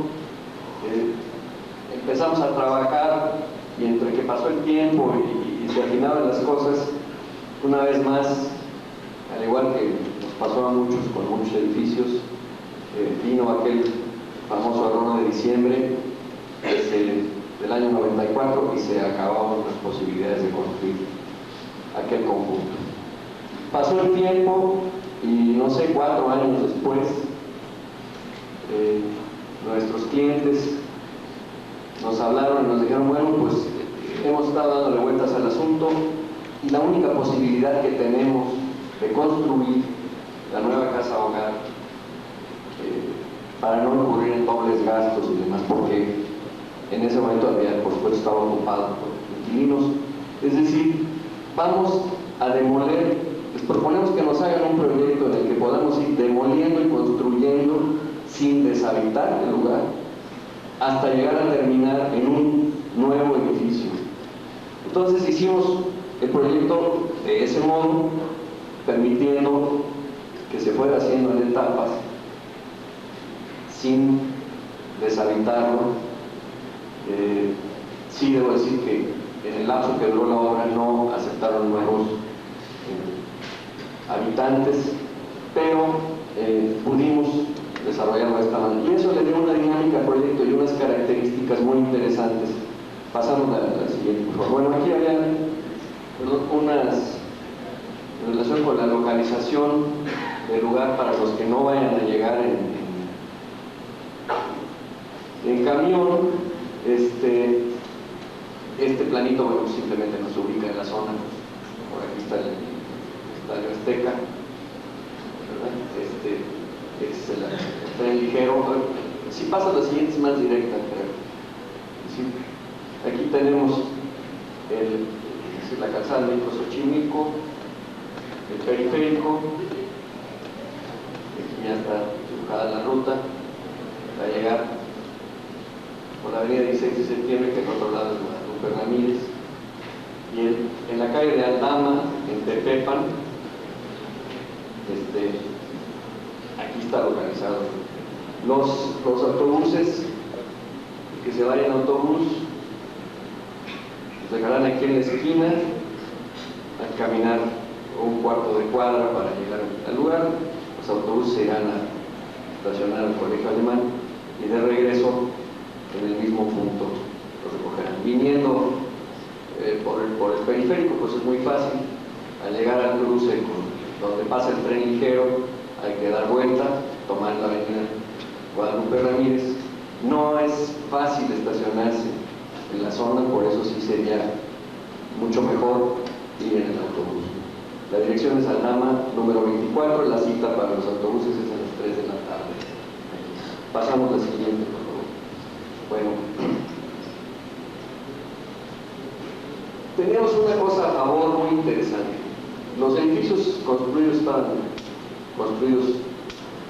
empezamos a trabajar y entre que pasó el tiempo y se afinaban las cosas, una vez más, al igual que nos pasó a muchos con muchos edificios, vino aquel famoso error de diciembre del año 94 y se acabaron las posibilidades de construir aquel conjunto. Pasó el tiempo y no sé, 4 años después, nuestros clientes nos hablaron y nos dijeron, bueno, pues hemos estado dándole vueltas al asunto y la única posibilidad que tenemos de construir la nueva casa hogar, para no incurrir en dobles gastos y demás, porque en ese momento había, por supuesto, estaba ocupado por inquilinos, es decir, vamos a demoler, les proponemos que nos hagan un proyecto en el que podamos ir demoliendo y construyendo sin deshabitar el lugar hasta llegar a terminar en un nuevo edificio. Entonces hicimos el proyecto de ese modo, permitiendo que se fuera haciendo en etapas sin deshabitarlo. Sí debo decir que en el lapso que duró la obra no aceptaron nuevos habitantes, pero pudimos desarrollarlo de esta manera. Y eso le dio una dinámica al proyecto y unas características muy interesantes. Pasamos a la siguiente, por favor. Bueno, aquí había unas, en relación con la localización del lugar para los que no vayan a llegar en camión. Este planito, bueno, simplemente nos ubica en la zona. Por aquí está el Estadio Azteca, ¿verdad? Es el tren ligero. Si pasa la siguiente es más directa, creo. ¿Sí? Aquí tenemos la calzada de Xochimilco, el periférico. Aquí ya está dibujada la ruta para llegar por la avenida 16 de septiembre, que al otro lado es Guadalupe Ramírez, y en la calle de Aldama, en Tepepan, aquí está localizado. Los autobuses que se vayan en autobús los dejarán aquí en la esquina, al caminar un cuarto de cuadra para llegar al lugar. Los autobuses se irán a estacionar al colegio alemán y de regreso en el mismo punto los recogerán. Viniendo por el periférico, pues es muy fácil. Al llegar al cruce donde pasa el tren ligero, hay que dar vuelta, tomar la avenida Guadalupe Ramírez. No es fácil estacionarse en la zona, por eso sí sería mucho mejor ir en el autobús. La dirección es Aldama número 24, la cita para los autobuses es a las 3 de la tarde. Pasamos a la siguiente, por favor. Bueno, teníamos una cosa a favor muy interesante. Los edificios construidos estaban construidos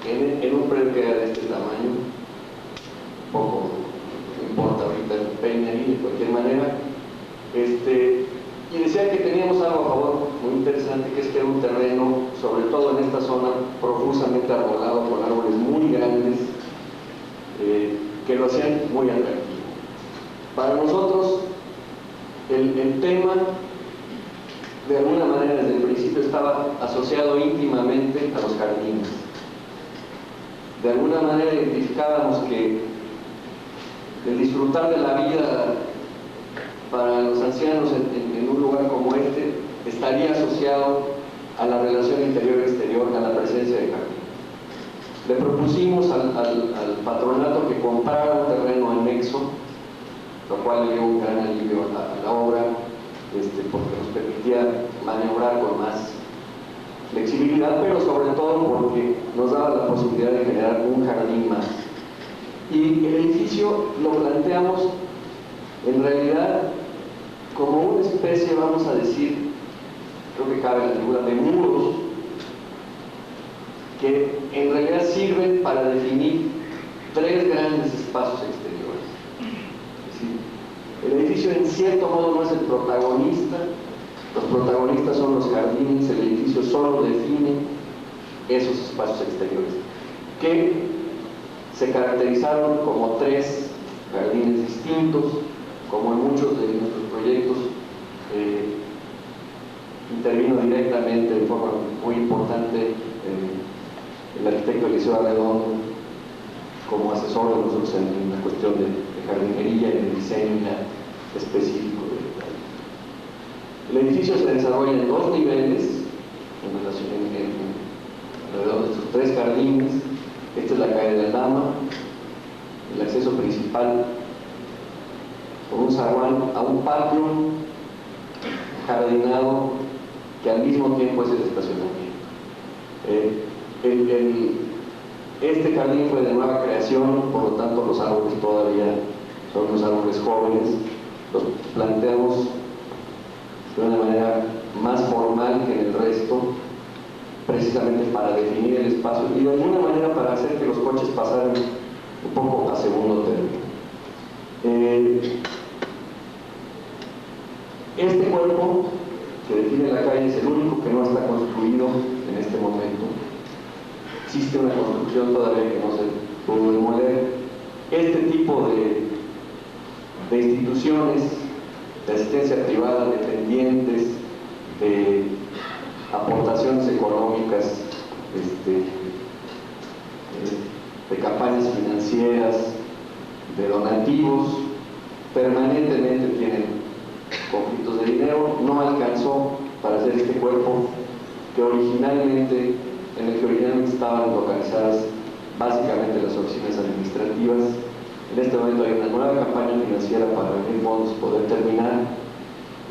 en un predio que era de este tamaño, poco importa ahorita el peine ahí, de cualquier manera, y decía que teníamos algo a favor muy interesante, que es que era un terreno, sobre todo en esta zona, profusamente arbolado con árboles muy grandes, que lo hacían muy atractivo. Para nosotros, el tema, de alguna manera, desde el principio estaba asociado íntimamente a los jardines. de alguna manera identificábamos que el disfrutar de la vida para los ancianos en un lugar como este estaría asociado a la relación interior-exterior, a la presencia de jardín. Le propusimos al patronato que comprara un terreno anexo, lo cual le dio un gran alivio a la obra, porque nos permitía maniobrar con más flexibilidad, pero sobre todo porque nos daba la posibilidad de generar un jardín más. Y el edificio lo planteamos en realidad como una especie, vamos a decir, creo que cabe la figura de muros, que en realidad sirven para definir tres grandes espacios exteriores. Es decir, el edificio en cierto modo no es el protagonista, los protagonistas son los jardines, el edificio solo define esos espacios exteriores, que se caracterizaron como tres jardines distintos, como en muchos de nuestros proyectos intervino directamente de forma muy importante el arquitecto Eliseo Arredondo como asesor de nosotros en la cuestión de jardinería, en el diseño específico. El edificio se desarrolla en dos niveles alrededor de estos tres jardines. Esta es la calle de la Dama, el acceso principal por un zaguán a un patio jardinado que al mismo tiempo es el estacionamiento. Este jardín fue de nueva creación, por lo tanto los árboles todavía son unos árboles jóvenes. Los planteamos de una manera más formal que en el resto, precisamente para definir el espacio y de alguna manera para hacer que los coches pasaran un poco a segundo término. Este cuerpo que define la calle es el único que no está construido en este momento. Existe una construcción todavía que no se pudo demoler. Este tipo de instituciones de asistencia privada, dependientes, de aportaciones económicas, de campañas financieras, de donativos, permanentemente tienen conflictos de dinero. No alcanzó para hacer este cuerpo en el que originalmente estaban localizadas básicamente las oficinas administrativas. En este momento hay una nueva campaña financiera para reunir fondos y poder terminar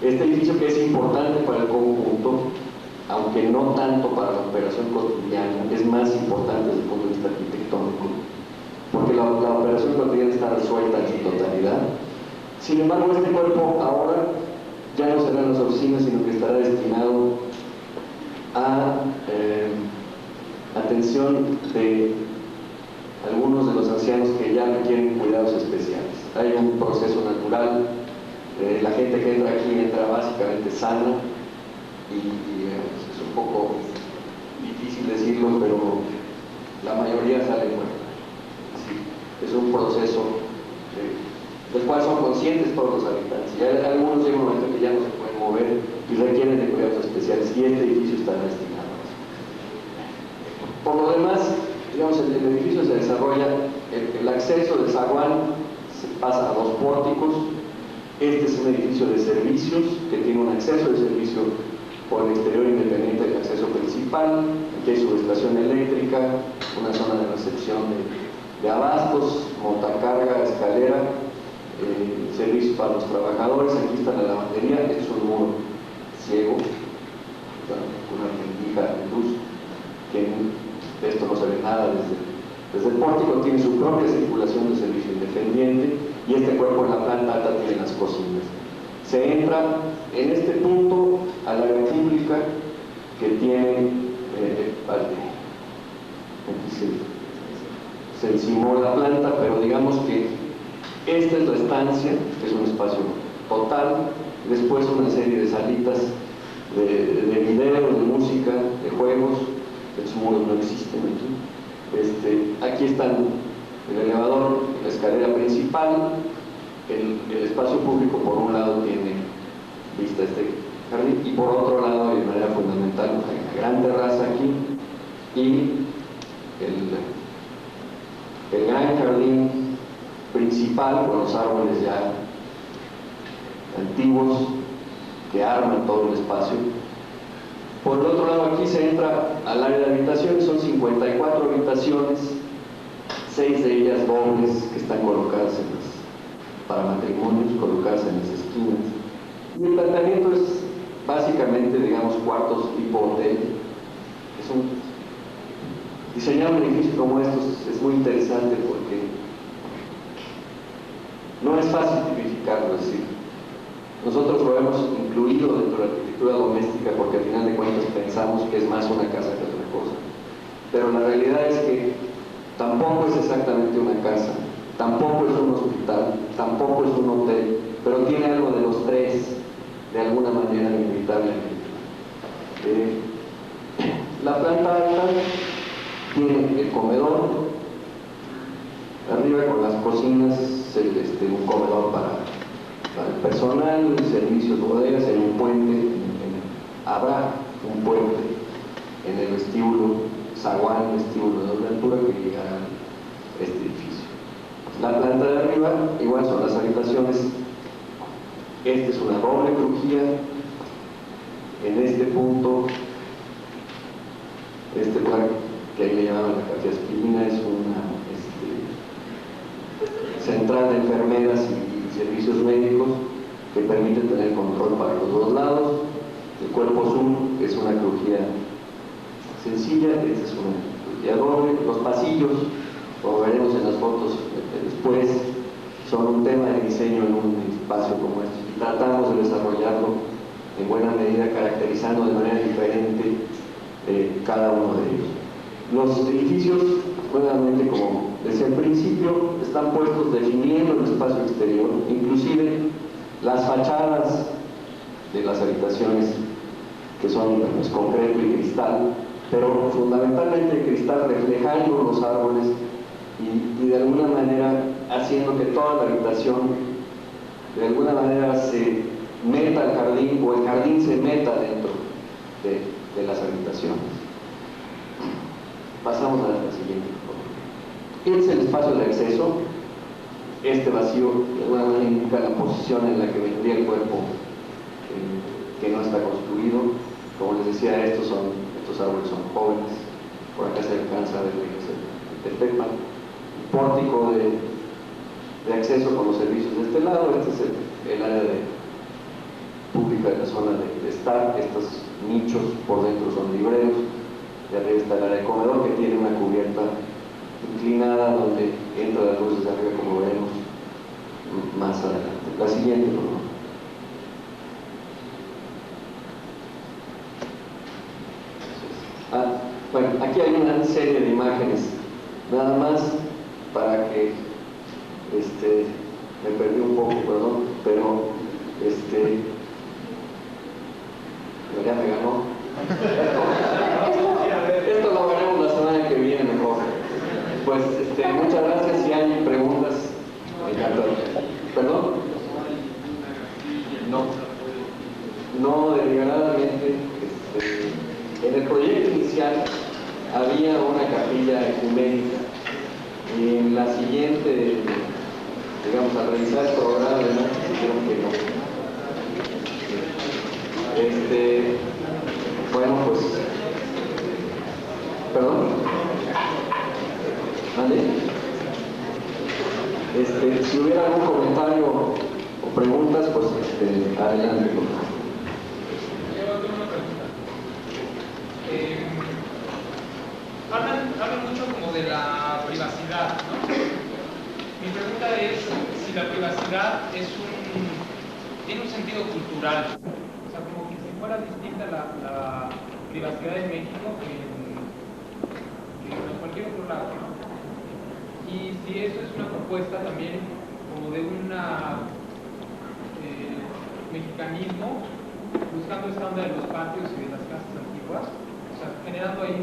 este edificio, que es importante para el conjunto, aunque no tanto para la operación cotidiana. Es más importante desde el punto de vista arquitectónico, porque la operación cotidiana está resuelta en su totalidad. Sin embargo, este cuerpo ahora ya no será en las oficinas, sino que estará destinado a atención de algunos de los ancianos que ya requieren cuidados especiales. Hay un proceso natural, la gente que entra aquí entra básicamente sana y es un poco difícil decirlo, pero la mayoría sale muerta. Es un proceso del cual son conscientes todos los habitantes. Ya algunos llegan un momento que ya no se pueden mover y requieren de cuidados especiales, y este edificio está destinado a eso. Por lo demás, digamos, el edificio se desarrolla, el acceso del zaguán se pasa a dos pórticos. Este es un edificio de servicios que tiene un acceso de servicio por el exterior independiente del acceso principal. Aquí hay subestación eléctrica, una zona de recepción de abastos, montacarga, escalera, servicios para los trabajadores. Aquí está la lavandería. Este es un muro ciego, una rendija de luz, que de esto no se ve nada desde el pórtico. Tiene su propia circulación de servicio independiente, y este cuerpo en la planta alta tiene las cocinas. Se entra en este punto a la área pública que tiene se encimó la planta, pero digamos que esta es la estancia, que es un espacio total. Después una serie de salitas de video, de música, de juegos. Estos muros no existen aquí. Aquí están el elevador, la escalera principal. El espacio público por un lado tiene vista a este jardín, y por otro lado, y de manera fundamental, hay una gran terraza aquí y jardín principal con los árboles ya antiguos que arman todo el espacio. Por el otro lado, aquí se entra al área de habitaciones, son 54 habitaciones, 6 de ellas dobles que están colocadas para matrimonios, colocadas en las esquinas. Y el planteamiento es básicamente, digamos, cuartos tipo hotel. Diseñar un edificio como estos es muy interesante porque no es fácil tipificarlo, es decir, nosotros lo hemos incluido dentro de la arquitectura doméstica porque al final de cuentas pensamos que es más una casa que otra cosa. Pero la realidad es que tampoco es exactamente una casa, tampoco es un hospital, tampoco es un hotel, pero tiene algo de los tres, de alguna manera inevitablemente. La planta alta tiene el comedor, arriba con las cocinas, un comedor para el personal, servicios, bodegas, en un puente, habrá un puente en el vestíbulo, zaguán, vestíbulo de doble altura que llegará a este edificio. La planta de arriba, igual son las habitaciones. Esta es una doble crujía. En este punto, este lugar que ahí le llaman la café aspirina es una central de enfermeras y servicios médicos que permite tener control para los dos lados. El cuerpo sur es una crujía sencilla, esta es una crujía doble. Los pasillos, como veremos en las fotos después, son un tema de diseño en un espacio como este. Y tratamos de desarrollarlo en buena medida, caracterizando de manera diferente cada uno de ellos. Los edificios, nuevamente, como decía al principio, están puestos definiendo el espacio exterior, inclusive las fachadas de las habitaciones, que son pues, concreto y cristal, pero fundamentalmente el cristal reflejando los árboles y de alguna manera haciendo que toda la habitación de alguna manera se meta al jardín o el jardín se meta dentro de las habitaciones. Pasamos a la siguiente, por favor. Este es el espacio de acceso. Este vacío de alguna manera indica la posición en la que vendría el cuerpo que no está construido. Como les decía, estos árboles son jóvenes. Por acá se alcanza a ver el tepepa. Pórtico de acceso con los servicios de este lado. Este es el área pública de la zona de estar. Estos nichos por dentro son libreros. De arriba está el área de comedor que tiene una cubierta inclinada donde entra las luces de arriba, como veremos más adelante. La siguiente, por favor. Bueno, aquí hay una serie de imágenes, nada más para que me perdí un poco, perdón, pero ya me ganó. Esto lo veremos la semana que viene mejor. Pues muchas gracias. Si hay preguntas, encantado. ¿Perdón? No, deliberadamente. En el proyecto inicial había una capilla ecuménica y en la siguiente, digamos, al realizar el programa, dijeron que no. Bueno, pues, perdón. ¿Vale? Si hubiera algún comentario o preguntas, pues adelante. Hablan mucho como de la privacidad, ¿no? Mi pregunta es si la privacidad tiene un sentido cultural. O sea, como que si fuera distinta la privacidad en México que en cualquier otro lado, ¿no? Y si eso es una propuesta también como de un mexicanismo, buscando esta onda de los patios y de las casas antiguas, o sea, generando ahí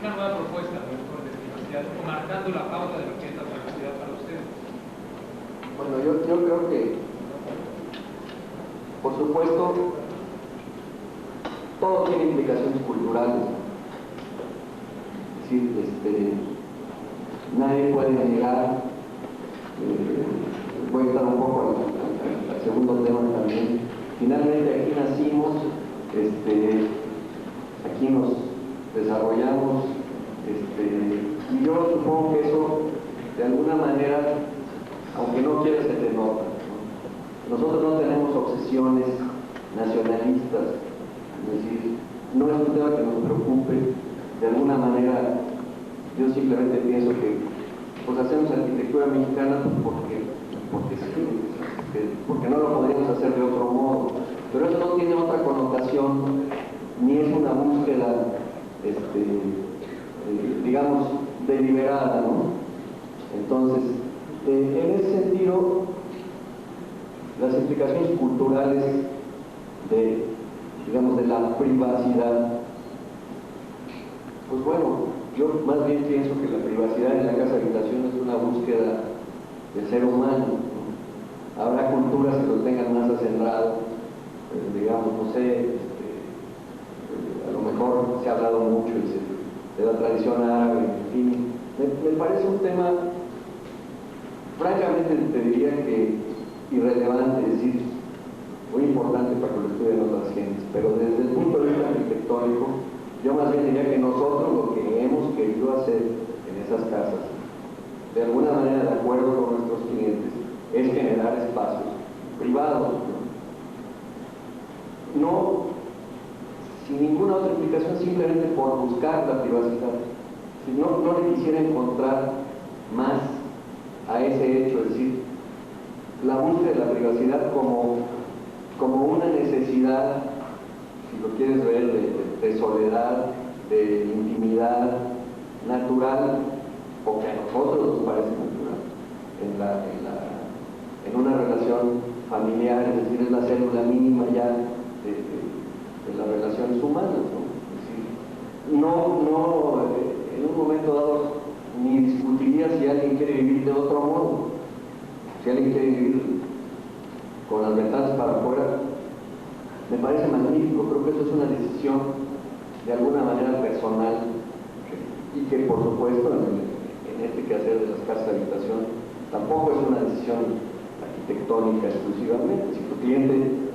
una nueva propuesta de privacidad, o marcando la pauta de lo que es la privacidad para ustedes. Bueno, yo creo que, por supuesto, todo tiene implicaciones culturales. Es decir, nadie puede negar, voy a estar un poco al segundo tema también. Finalmente aquí nacimos, aquí nos desarrollamos, y yo supongo que eso de alguna manera, aunque no quiera, se te nota, ¿no? Nosotros no tenemos obsesiones nacionalistas, es decir, no es un tema que nos preocupe. De alguna manera, yo simplemente pienso que pues hacemos arquitectura mexicana porque sí, porque no lo podríamos hacer de otro modo. Pero eso no tiene otra connotación, ni es una búsqueda, digamos, deliberada, ¿no? Entonces, en ese sentido, las implicaciones culturales digamos, de la privacidad, pues bueno, yo más bien pienso que la privacidad en la casa habitación es una búsqueda del ser humano, ¿no? Habrá culturas que lo tengan más acendrado, digamos, no sé, a lo mejor se ha hablado mucho de la tradición árabe, en fin. Me parece un tema, francamente te diría que irrelevante, es decir, muy importante para que lo estudien otras gentes, pero desde el punto de vista arquitectónico, yo más bien diría que nosotros lo que hemos querido hacer en esas casas, de alguna manera de acuerdo con nuestros clientes, es generar espacios privados, no sin ninguna otra implicación, simplemente por buscar la privacidad. Si no le quisiera encontrar más a ese hecho, es decir, la búsqueda de la privacidad como una necesidad, si lo quieres ver, de soledad, de intimidad natural, o que a nosotros nos parece natural, en una relación familiar, es decir, es la célula mínima ya de las relaciones humanas, ¿no? Es decir, no, en un momento dado ni discutiría si alguien quiere vivir de otro modo, si alguien quiere vivir con las ventanas para afuera, me parece magnífico. Creo que eso es una decisión de alguna manera personal y que por supuesto en este quehacer de las casas de habitación tampoco es una decisión arquitectónica exclusivamente. Si tu cliente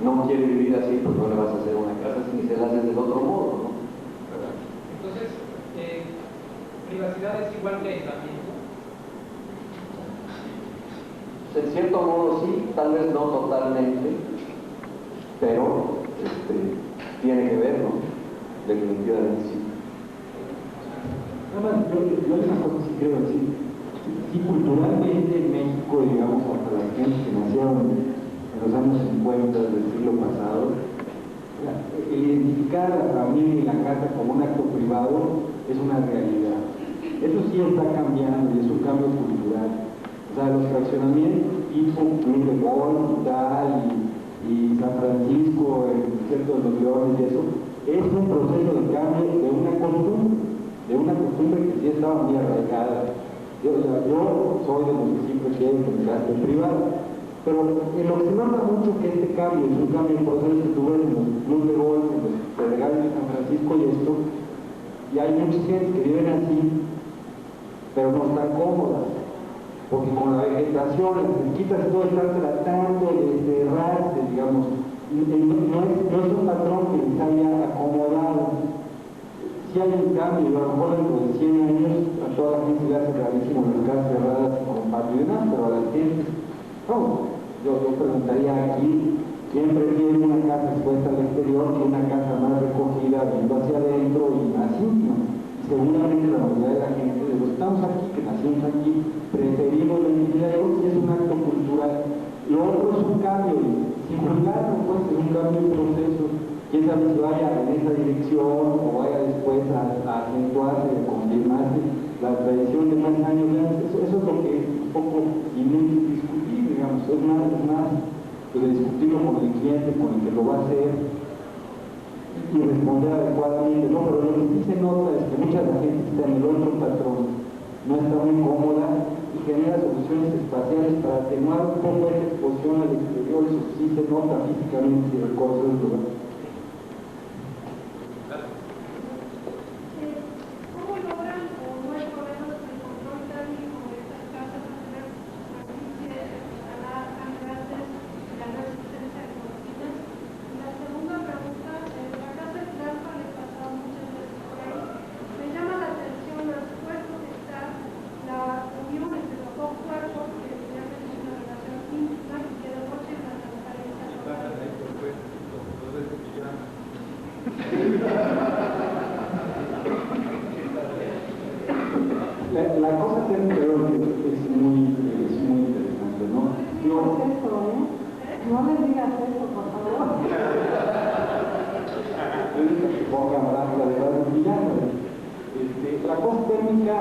no quiere vivir así, pues no le vas a hacer una casa ni se la haces del otro modo, ¿no? ¿Verdad? Entonces, privacidad es igual que aislamiento. En cierto modo sí, tal vez no totalmente, pero tiene que ver, ¿no? Definitivamente sí. Nada más, yo hay una cosa que quiero decir. Si culturalmente en México, digamos, hasta la gente que nacieron en los años 50 del siglo pasado, el identificar a la familia y la casa como un acto privado es una realidad. Eso sí está cambiando y es un cambio cultural. O sea, los fraccionamientos tipo Club de Golf y tal, y San Francisco, el centro de los Leones y eso, es un proceso de cambio de una costumbre que sí estaba muy arraigada. Yo soy de los que siempre quieren que me gaste privado, pero en lo que se nota mucho que este cambio es un cambio en proceso que tuve en los clubes de golf, en los Pedregales de San Francisco y esto, y hay mucha gente que viven así, pero no están cómodas, porque con la vegetación, las cerquitas, todo están tratando de cerrarse, digamos, no es un patrón que les haya acomodado. Si hay un cambio, a lo mejor dentro de 100 años a toda la gente le hace rarísimo las casas cerradas con patio y nada, pero a la gente, no, yo preguntaría aquí, ¿quién prefiere una casa expuesta al exterior que una casa más recogida, viendo hacia adentro y más íntima? Y seguramente la mayoría de la gente, de los que estamos aquí, que nacimos aquí, preferimos la intimidad, y es un acto cultural. Lo otro es un cambio, sin juzgarlo, pues, es un cambio de proceso. Quién sabe si vaya en esa dirección o vaya después a acentuarse, a confirmarse la tradición de más años. Eso es lo que es un poco inútil discutir, digamos, es más de discutirlo con el cliente, con el que lo va a hacer y responder adecuadamente, ¿no? Pero lo que sí se nota es que mucha de la gente está en el otro patrón, no está muy cómoda y genera soluciones espaciales para atenuar un poco esa exposición al exterior. Eso sí se nota físicamente si recorres el lugar. ¿Cómo logran o no hay problemas de La cosa térmica creo que es muy interesante, ¿no? No es eso, ¿eh? No les digas eso, por favor. Ponga la de la villana. La cosa térmica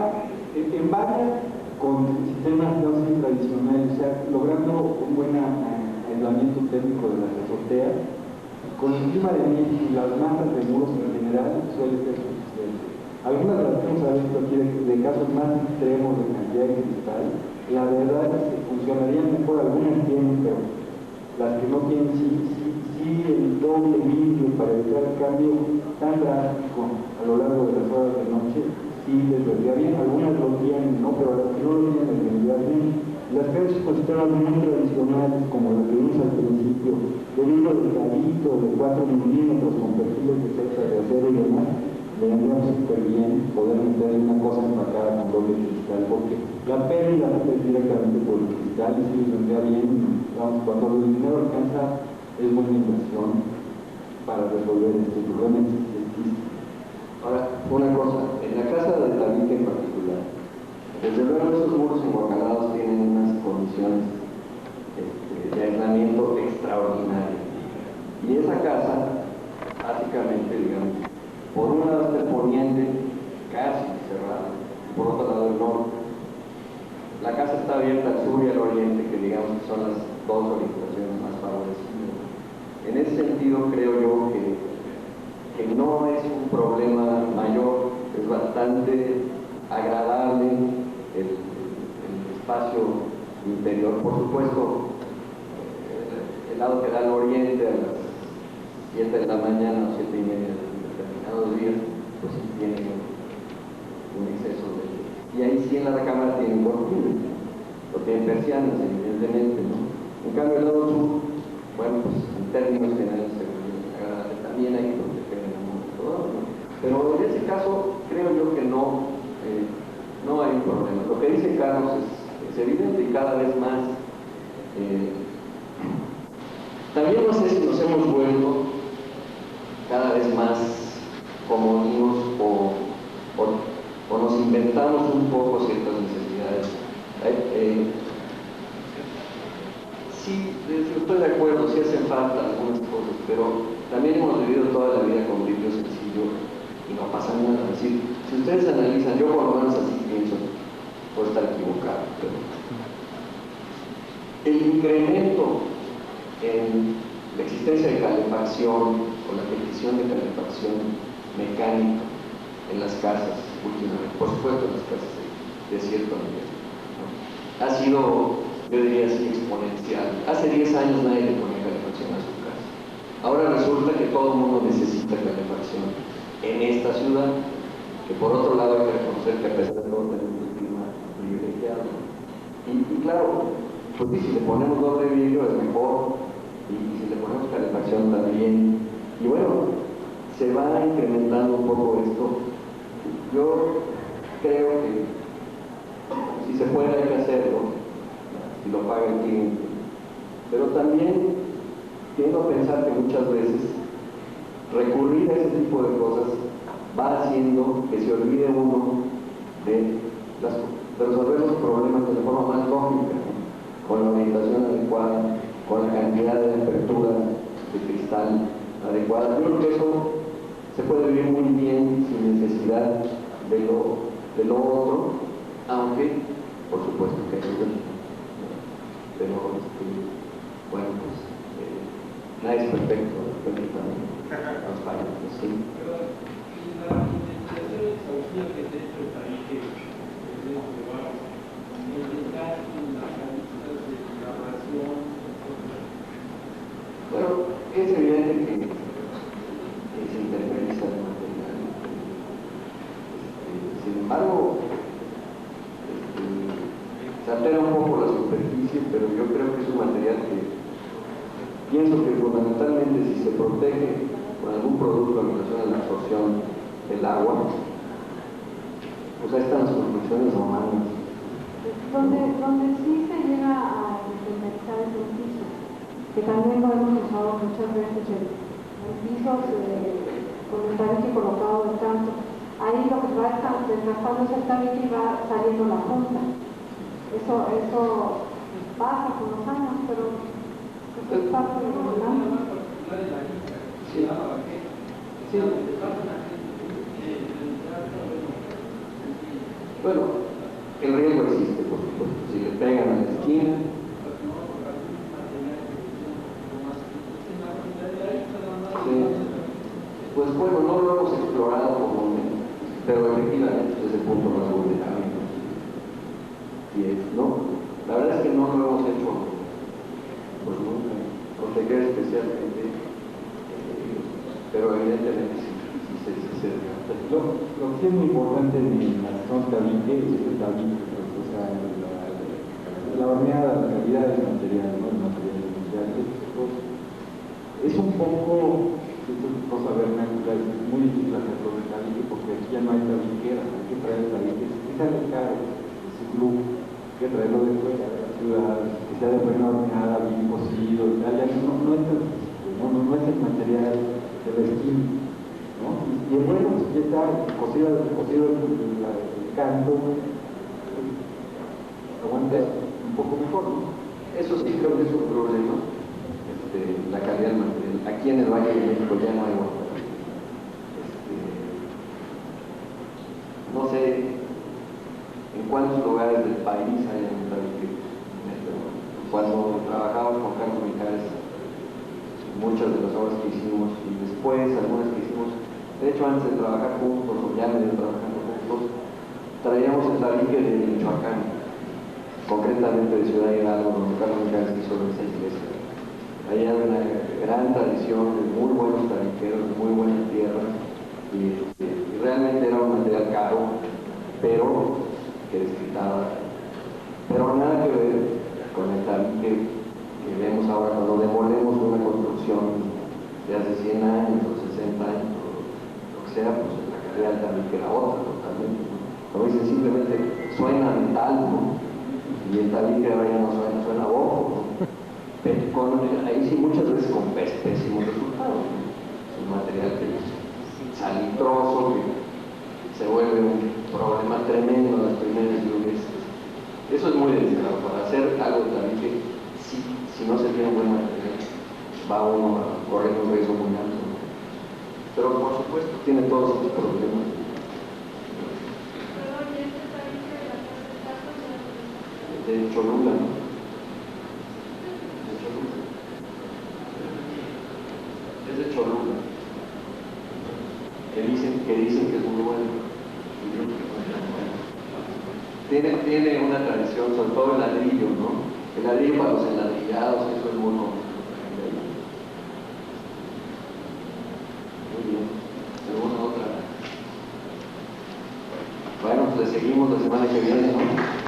en varias con sistemas de tradicionales, o sea, logrando un buen aislamiento térmico de las azoteas, con el clima de México y las masas de muros en general suele ser suficiente. Algunas de las que hemos visto aquí de casos más extremos de cantidad de cristal, la verdad es que funcionarían mejor, algunas tienen, pero las que no tienen sí el doble vidrio para evitar el cambio tan drástico a lo largo de las horas de noche, sí les vendría bien. Algunas lo tienen, ¿no? Pero las que no lo tienen les vendría bien. Las casas con sistemas muy tradicionales, como las que vimos al principio, de vidrio delgadito, de 4 milímetros, con perfiles de celda de acero y demás, le vendría súper bien poder meter una cosa empacada con doble cristal, porque la pérdida es directamente por el cristal y si les vendría bien, vamos, cuando el dinero alcanza, es buena inversión para resolver este problema existente. Ahora, una cosa, en la casa de David en particular, desde luego esos muros enguacanados tienen unas condiciones de aislamiento extraordinarias. Y esa casa, básicamente, digamos, por un lado está el poniente, casi cerrado, por otro lado el norte. La casa está abierta al sur y al oriente, que digamos que son las dos orientaciones más favorecidas. En ese sentido, creo yo que no es un problema mayor, es bastante agradable el espacio interior. Por supuesto, el lado que da al oriente a las 7 de la mañana o 7 y media de determinados días, pues sí tiene un exceso de... Y ahí sí en la recámara tienen cortinas, o tienen persianas, evidentemente, ¿no? En cambio, el lado sur, bueno, pues en términos generales también hay que proteger el amor y todo, ¿no? Pero en ese caso, creo yo que no hay un problema. Lo que dice Carlos es evidente y cada vez más. También no sé si nos hemos vuelto cada vez más comodinos o nos inventamos un poco ciertas necesidades. Sí, estoy de acuerdo, sí hacen falta algunas cosas, pero también hemos vivido toda la vida con vidrio sencillo y no pasa nada. Es decir, si ustedes analizan, yo por lo menos así pienso, puedo estar equivocado, pero el incremento en la existencia de calefacción o la petición de calefacción mecánica en las casas últimamente, por supuesto en las casas de cierto nivel, ¿no? Ha sido, yo diría así, exponencial. Hace 10 años nadie le ponía calefacción a su casa. Ahora resulta que todo el mundo necesita calefacción en esta ciudad, que por otro lado hay que reconocer que a pesar de todo tenemos un clima privilegiado. Y claro, pues si le ponemos doble vidrio es mejor, y si le ponemos calefacción también. Y bueno, se va incrementando un poco esto. Yo creo que si se puede hay que hacerlo, si lo paga el cliente. Pero también tiendo a pensar que muchas veces recurrir a ese tipo de cosas va haciendo que se olvide uno de resolver los problemas de forma más lógica, ¿no? Con la orientación adecuada, con la cantidad de apertura de cristal adecuada. Yo creo que eso se puede vivir muy bien sin necesidad de lo otro, aunque por supuesto que ayuda. Pero bueno, pues nadie es perfecto, también nos falla, ¿sí? Pero la investigación exhaustiva que se ha hecho ahí, que es probar el detalle, las calificaciones de grabación. Bueno, es evidente que se interpreta el material. Sin embargo, se altera un poco la superficie, pero yo creo que es un material que pienso que fundamentalmente si se protege con algún producto en relación a la absorción del agua, pues ahí están las construcciones romanas. Donde sí se llega a interiorizar es el piso, que también lo hemos usado muchas veces, el piso con el tabique colocado del canto. Ahí lo que va desgastando es el tabique y va saliendo la punta. Eso pasa con los años, pero eso es parte de lo grande. Sí. Sí. Bueno, el riesgo existe, por supuesto. Si le pegan a la esquina, sí. Pues bueno, no lo hemos explorado comúnmente, pero efectivamente es el punto más vulnerable. Y es, ¿no? La verdad es que no lo hemos hecho, pues nunca, proteger especialmente, pero evidentemente sí se desgasta. Lo que es muy importante en la zona tabique es el tabique, o sea, la horneada, la calidad del material, ¿no? El material industrial, es un poco, esto es cosa vernácula, es muy difícil hacerlo de tabique porque aquí ya no hay tabiquera, hay que traer el tabique, es sale caro, es un lujo, hay que traerlo de fuera de la ciudad, que sea de buena horneada, bien cocido, y tal, no es tan difícil, no es el material de la esquina, ¿no? Y bueno, pues ya está cocido el canto, aguanta un poco mejor, ¿no? Eso sí creo que es un problema, la calidad del material. Aquí en el Valle de México ya no hay agua. No sé en cuántos lugares del país hay un tabique. Cuando trabajábamos con Carlos Mijares, muchas de las obras que hicimos y después algunas que hicimos, de hecho antes de trabajar juntos o ya medio trabajando juntos, traíamos el tabique de Michoacán, concretamente de Ciudad Hidalgo, donde Carlos Mijares hizo esa iglesia. Ahí hay una gran tradición de muy buenos tabiqueros, de muy buena tierra, y realmente era un material caro, pero que desquitaba, pero nada que ver con el tabique que vemos ahora cuando demolemos una construcción de hace 100 años o 60 años, o lo que sea, pues la calidad del tabique era otra totalmente, ¿no? Como dicen, simplemente suena metal, ¿no? Y el tabique ahora ya no suena a bojo, ¿no? Pero ahí sí muchas veces con pésimos resultados, ¿no? Es un material que es salitroso, que se vuelve un problema tremendo en las primeras lluvias. Eso es muy delicado. Para hacer algo de tabique, si no se tiene un buen material, va uno a correr un riesgo muy alto, ¿no? Pero por supuesto tiene todos estos problemas. De Cholula, ¿no? Es de Cholula, que dicen que es muy bueno. Tiene una tradición, sobre todo el ladrillo, ¿no? El ladrillo para los enladrillados, eso es muy común. Muy bien. ¿Alguna otra? Bueno, pues le seguimos la semana que viene, ¿no?